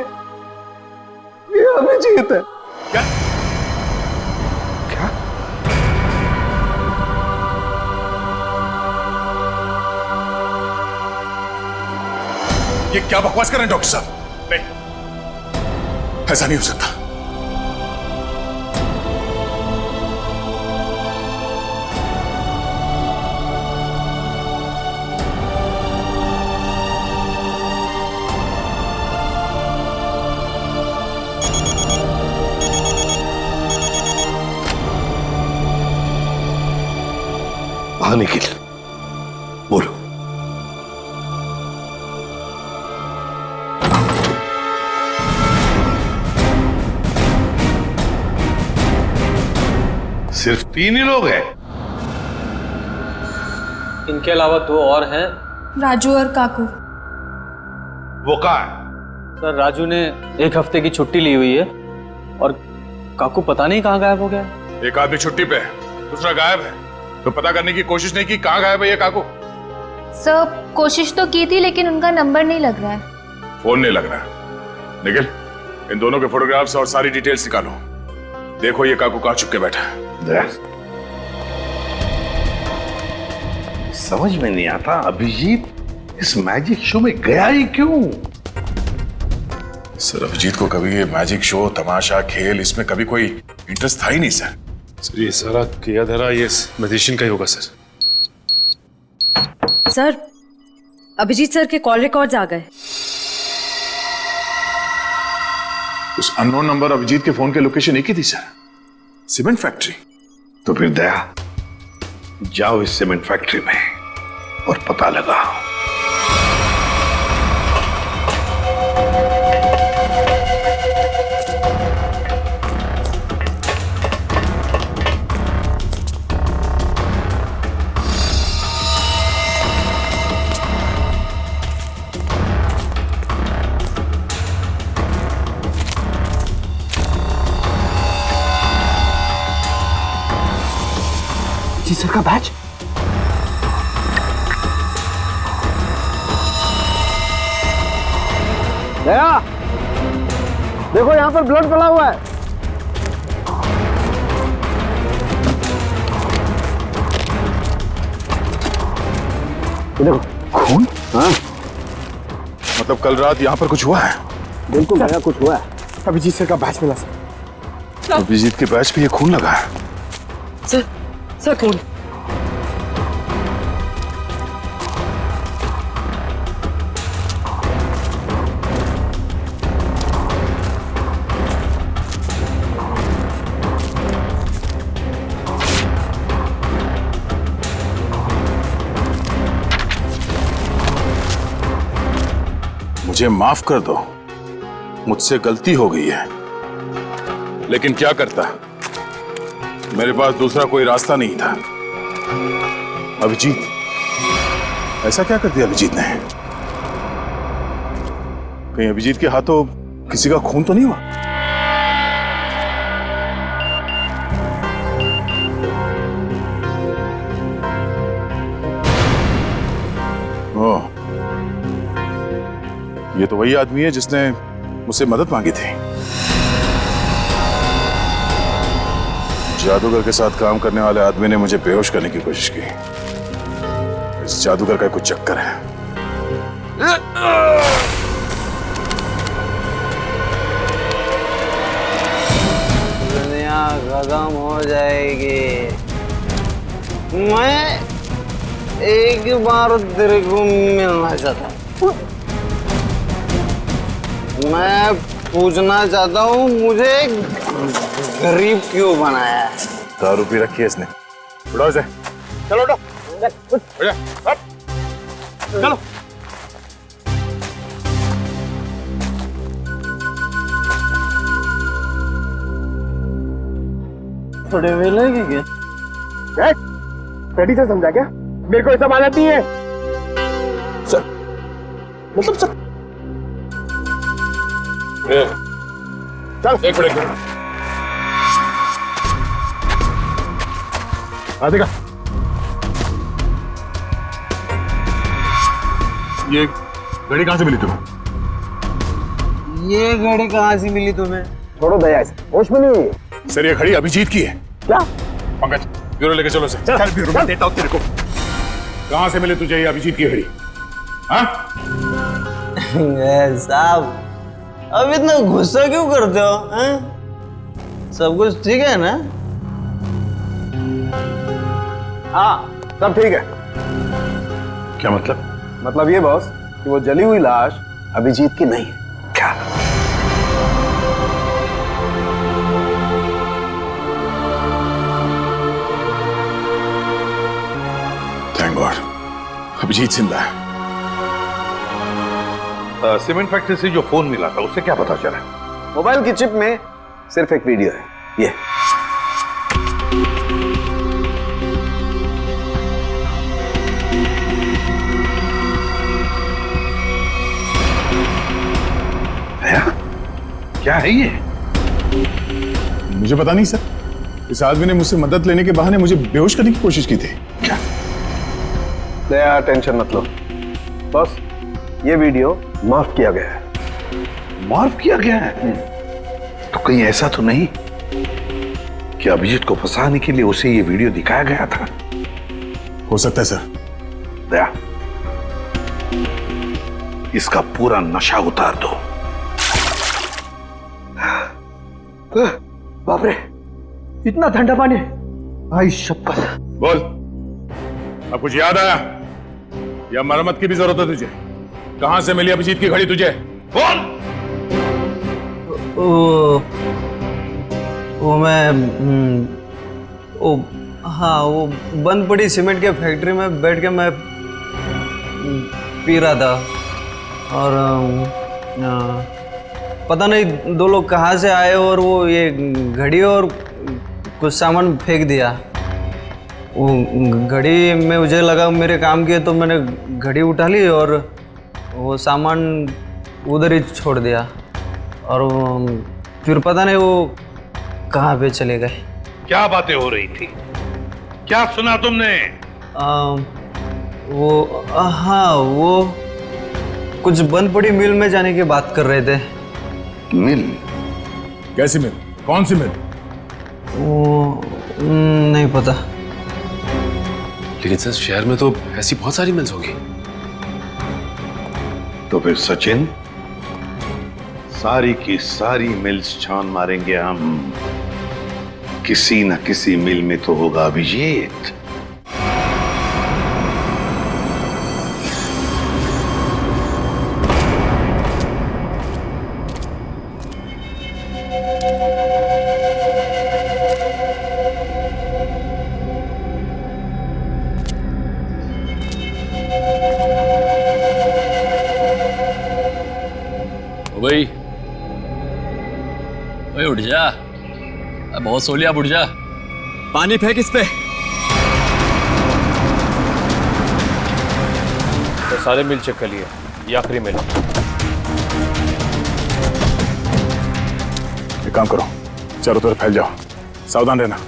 अभिजीत है। क्या? ये क्या बकवास कर रहे हैं डॉक्टर साहब? नहीं, ऐसा नहीं हो सकता। हाँ निखिल बोलो। सिर्फ 3 ही लोग हैं? इनके अलावा 2 और हैं। राजू और काकू। वो कहाँ है? सर राजू ने 1 हफ्ते की छुट्टी ली हुई है और काकू पता नहीं कहाँ गायब हो गया। एक आदमी छुट्टी पे है, दूसरा गायब है, तो पता करने की कोशिश नहीं की कहाँ गायब है ये काकू? सर कोशिश तो की थी लेकिन उनका नंबर नहीं लग रहा है। फोन नहीं लग रहा है। निखिल इन दोनों के फोटोग्राफ्स और सारी डिटेल्स निकालो, देखो ये काकू कहाँ छुप के बैठा है। समझ में नहीं आता अभिजीत इस मैजिक शो में गया ही क्यों? सर अभिजीत को कभी ये मैजिक शो, तमाशा, खेल, इसमें कभी कोई इंटरेस्ट था ही नहीं सर। सर ये सारा किया धरा ये मैजिशियन का ही होगा सर। सर अभिजीत सर के कॉल रिकॉर्ड्स आ गए। उस अननोन नंबर अभिजीत के फोन के लोकेशन एक ही थी सर, सीमेंट फैक्ट्री। तो फिर दया, जाओ इस सीमेंट फैक्ट्री में और पता लगाओ। जी सर का बैच। दया, देखो यहां पर ब्लड पड़ा हुआ है। देखो खून। हाँ मतलब कल रात यहाँ पर कुछ हुआ है? बिल्कुल दया, कुछ हुआ है। अभिजीत सर का बैच मिला सर। अभिजीत के बैच पे ये खून लगा है। सर कौन? मुझे माफ कर दो, मुझसे गलती हो गई है, लेकिन क्या करता, मेरे पास दूसरा कोई रास्ता नहीं था। अभिजीत, ऐसा क्या कर दिया अभिजीत ने? कहीं अभिजीत के हाथों किसी का खून तो नहीं हुआ? ओह, ये तो वही आदमी है जिसने मुझसे मदद मांगी थी। जादूगर के साथ काम करने वाले आदमी ने मुझे बेहोश करने की कोशिश की। इस जादूगर का कुछ चक्कर है। दुनिया खत्म हो जाएगी। मैं एक बार तेरे को मिलना चाहता हूँ। मैं पूछना चाहता हूँ, मुझे गरीब क्यों बनाया है? दारू पी रखी है इसने। उठाओ इसे। चलो उठो। चलो। थोड़े वेले की क्या? रेडी से समझा क्या? मेरे को ऐसा मानती है सर, मतलब सर। चल एक मिनट। देखा ये घड़ी कहां से मिली तुम्हें? ये घड़ी कहां से मिली तुम्हें? छोड़ो दया, होश में नहीं है। सर ये घड़ी अभिजीत की है। क्या? पंकज ब्यूरो लेके चलो सर। चल ब्यूरो में देता हूं तेरे को। कहां से मिली तुझे ये अभिजीत की घड़ी? हाँ साहब, अब इतना गुस्सा क्यों करते हो? सब कुछ ठीक है ना? हाँ सब ठीक है। क्या मतलब? मतलब ये बॉस कि वो जली हुई लाश अभिजीत की नहीं है। क्या? थैंक गॉड, अभिजीत जिंदा है। सीमेंट फैक्ट्री से जो फोन मिला था उससे क्या पता चला? मोबाइल की चिप में सिर्फ एक वीडियो है, ये। क्या है ये? मुझे पता नहीं सर, इस आदमी ने मुझसे मदद लेने के बहाने मुझे बेहोश करने की कोशिश की थी। क्या? दया टेंशन मत लो बॉस, ये वीडियो माफ किया गया है। माफ किया गया है? तो कहीं ऐसा तो नहीं कि अभिजीत को फंसाने के लिए उसे ये वीडियो दिखाया गया था? हो सकता है सर, दया, इसका पूरा नशा उतार दो। बाप रे, इतना ठंडा पानी! भाई शपथ। बोल, अब कुछ याद आया या मरम्मत की भी जरूरत है तुझे? कहां से मिली अभिजीत की घड़ी तुझे? बोल। वो मैं हाँ, वो बंद पड़ी सीमेंट के फैक्ट्री में बैठ के मैं पी रहा था और पता नहीं दो लोग कहाँ से आए और वो ये घड़ी और कुछ सामान फेंक दिया। वो घड़ी में मुझे लगा मेरे काम की है, तो मैंने घड़ी उठा ली और वो सामान उधर ही छोड़ दिया और फिर पता नहीं वो कहाँ पे चले गए। क्या बातें हो रही थी? क्या सुना तुमने? हाँ, वो कुछ बंद पड़ी मिल में जाने की बात कर रहे थे। मिल? कैसी मिल? कौन सी मिल? वो नहीं पता। लेकिन सर, शहर में तो ऐसी बहुत सारी मिल्स होगी। तो फिर सचिन, सारी की सारी मिल्स छान मारेंगे हम। किसी न किसी मिल में तो होगा अभिजीत। भाई, भाई उठ जा, बहुत सो लिया, उठ जा। पानी फेंक इस पे। तो सारे मिल चेक कर लिए, ये आखिरी मिल। एक काम करो, चारों तरफ फैल जाओ, सावधान रहना।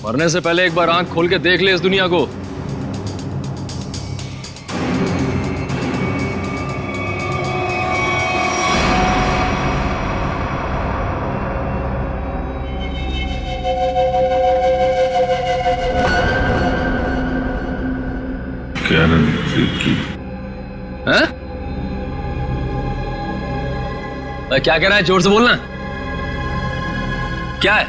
मरने से पहले एक बार आंख खोल के देख ले इस दुनिया को। हैं? क्या कह रहा है? जोर से बोलना। क्या है?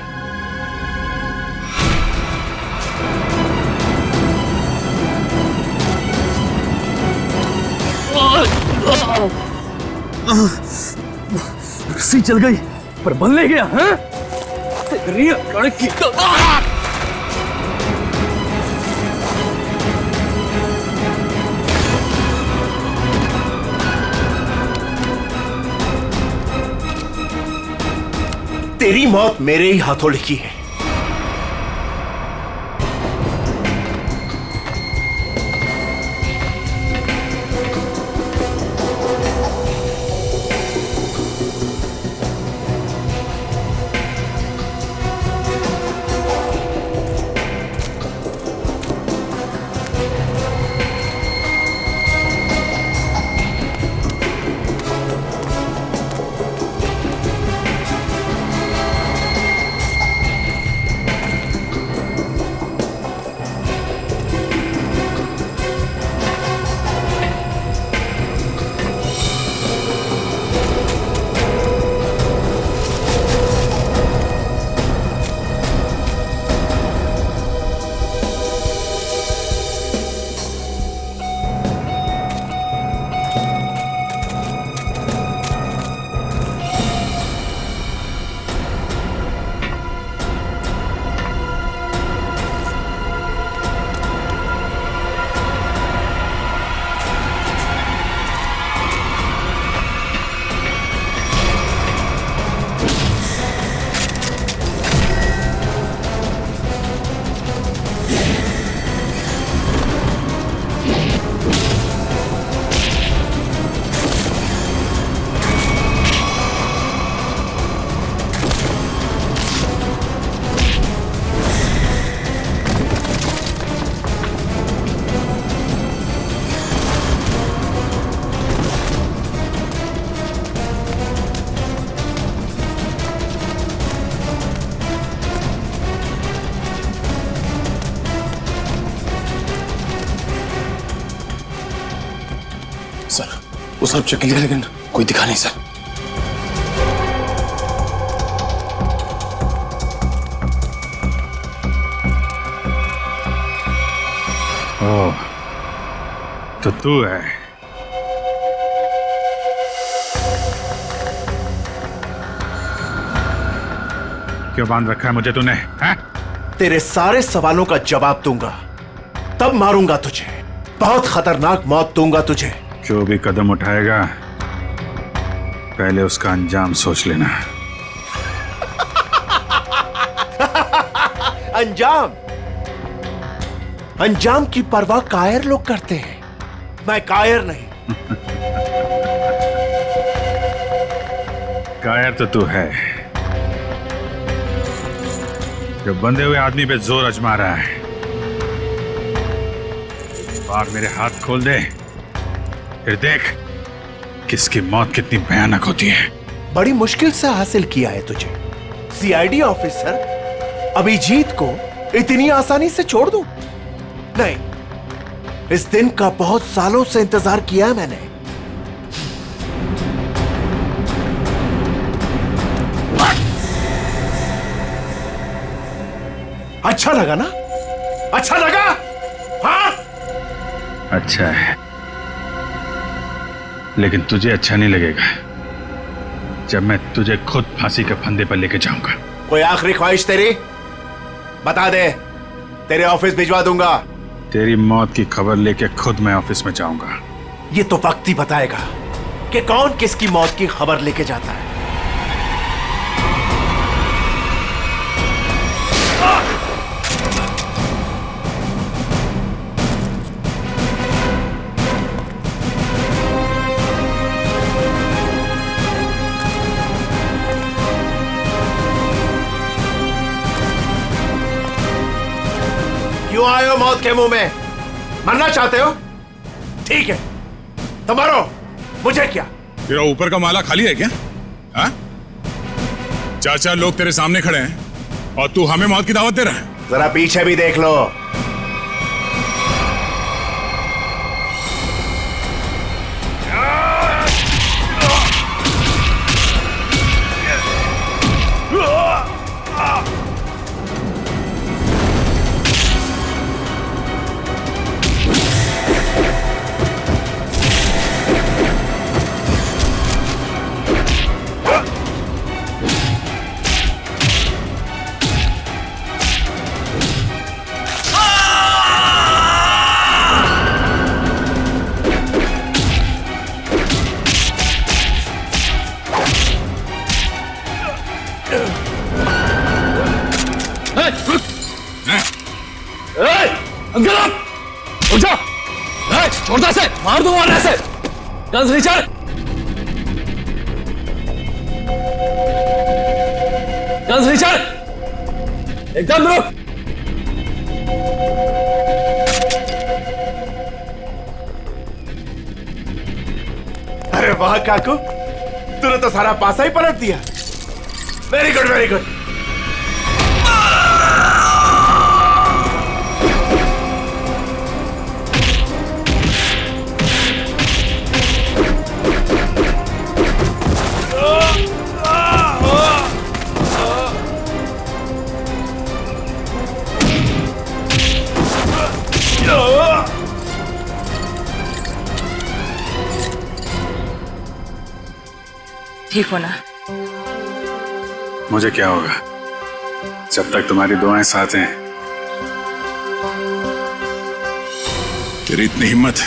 रस्सी चल गई पर बल ले गया। हैं? तेरी लड़की का तेरी मौत मेरे ही हाथों लिखी है। सर वो सब चेक लिया लेकिन कोई दिखा नहीं सर। ओह, तो तू है। क्यों बांध रखा है मुझे तूने? हैं? तेरे सारे सवालों का जवाब दूंगा, तब मारूंगा तुझे। बहुत खतरनाक मौत दूंगा तुझे। जो भी कदम उठाएगा पहले उसका अंजाम सोच लेना। अंजाम? अंजाम की परवाह कायर लोग करते हैं, मैं कायर नहीं। कायर तो तू है, जो बंधे हुए आदमी पे जोर अजमा रहा है। बार मेरे हाथ खोल दे, फिर देख किसकी मौत कितनी भयानक होती है। बड़ी मुश्किल से हासिल किया है तुझे। सीआईडी ऑफिसर अभिजीत को इतनी आसानी से छोड़ दूं? नहीं, इस दिन का बहुत सालों से इंतजार किया है मैंने। अच्छा लगा ना? अच्छा लगा? हाँ? अच्छा है, लेकिन तुझे अच्छा नहीं लगेगा जब मैं तुझे खुद फांसी के फंदे पर लेके जाऊंगा। कोई आखिरी ख्वाहिश तेरी? बता दे, तेरे ऑफिस भिजवा दूंगा। तेरी मौत की खबर लेके खुद मैं ऑफिस में जाऊंगा। ये तो वक्त ही बताएगा कि कौन किसकी मौत की खबर लेके जाता है। क्यों आए हो मौत के मुंह में? मरना चाहते हो? ठीक है, तो मरो, मुझे क्या? तेरा ऊपर का माला खाली है क्या? हाँ? चार चार लोग तेरे सामने खड़े हैं और तू हमें मौत की दावत दे रहा है। जरा पीछे भी देख लो। छोड़ता से मार दूंगा ऐसे। गन्स रिचर्ड, गन्स रिचर्ड, एकदम रुक। अरे वाह काकू, तूने तो सारा पासा ही पलट दिया। Very good, very good. ठीक हो ना? मुझे क्या होगा जब तक तुम्हारी दुआएं साथ हैं। तेरी इतनी हिम्मत,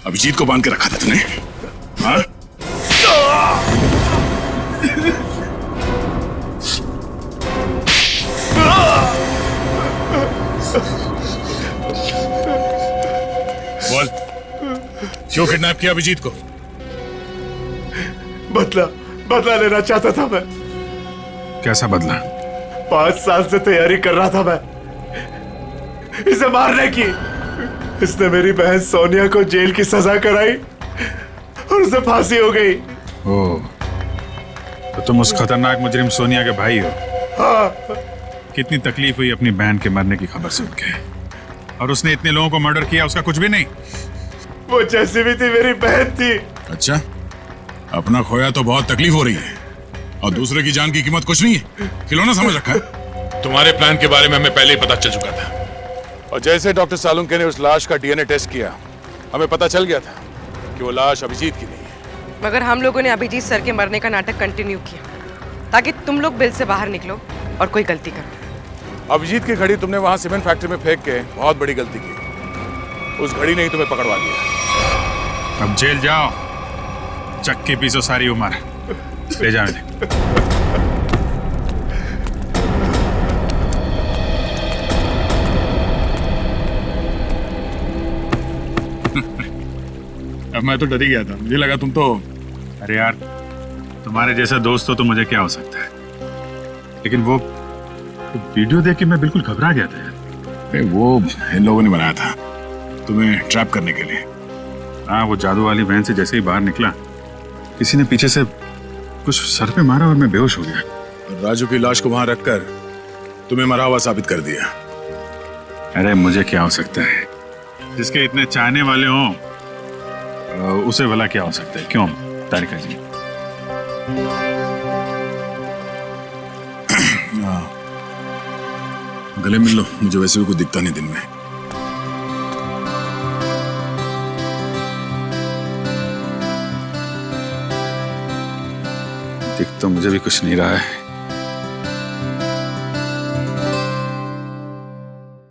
अभिजीत को बांध के रखा था तूने? हाँ? बोल, क्यों किडनैप किया अभिजीत को? बदला लेना चाहता था मैं। कैसा बदला? 5 साल से तैयारी कर रहा था मैं इसे मारने की। इसने मेरी बहन सोनिया को जेल की सजा कराई और उसे फांसी हो गई। ओह, तो तुम उस खतरनाक मुजरिम सोनिया के भाई हो? हाँ। कितनी तकलीफ हुई अपनी बहन के मरने की खबर सुन के, और उसने इतने लोगों को मर्डर किया, उसका कुछ भी नहीं? वो जैसी भी थी मेरी बहन थी। अच्छा, अपना खोया तो बहुत तकलीफ हो रही है और दूसरे की जान की कीमत कुछ नहीं है, खिलौना समझ रखा है। तुम्हारे प्लान के बारे में हमें पहले ही पता चल चुका था और जैसे डॉक्टर सालुंके ने उस लाश का डीएनए टेस्ट किया, हमें पता चल गया था कि वो लाश अभिजीत की नहीं है। मगर हम लोगों ने अभिजीत सर के मरने का नाटक कंटिन्यू किया ताकि तुम लोग बिल से बाहर निकलो और कोई गलती करो। अभिजीत की घड़ी तुमने वहां सीमेंट फैक्ट्री में फेंक के बहुत बड़ी गलती की। उस घड़ी ने ही तुम्हें पकड़वा दिया। अब जेल जाओ, चक्की पीसो सारी उम्र। ले जाओ इन्हें। अब मैं तो डर ही गया था, मुझे लगा तुम तो, अरे यार तुम्हारे जैसा दोस्त हो तो मुझे क्या हो सकता है, लेकिन वो वीडियो देख के मैं बिल्कुल घबरा गया था यार। वो इन लोगों ने बनाया था तुम्हें ट्रैप करने के लिए। हाँ, वो जादू वाली वैन से जैसे ही बाहर निकला, किसी ने पीछे से कुछ सर पे मारा और मैं बेहोश हो गया। और राजू की लाश को वहां रखकर तुम्हें मरा हुआ साबित कर दिया। अरे मुझे क्या हो सकता है, जिसके इतने चाहने वाले हों उसे भला क्या हो सकता है, क्यों तारिका जी? गले मिल लो, मुझे वैसे भी कुछ दिखता नहीं दिन में। दिख तो मुझे भी कुछ नहीं रहा है।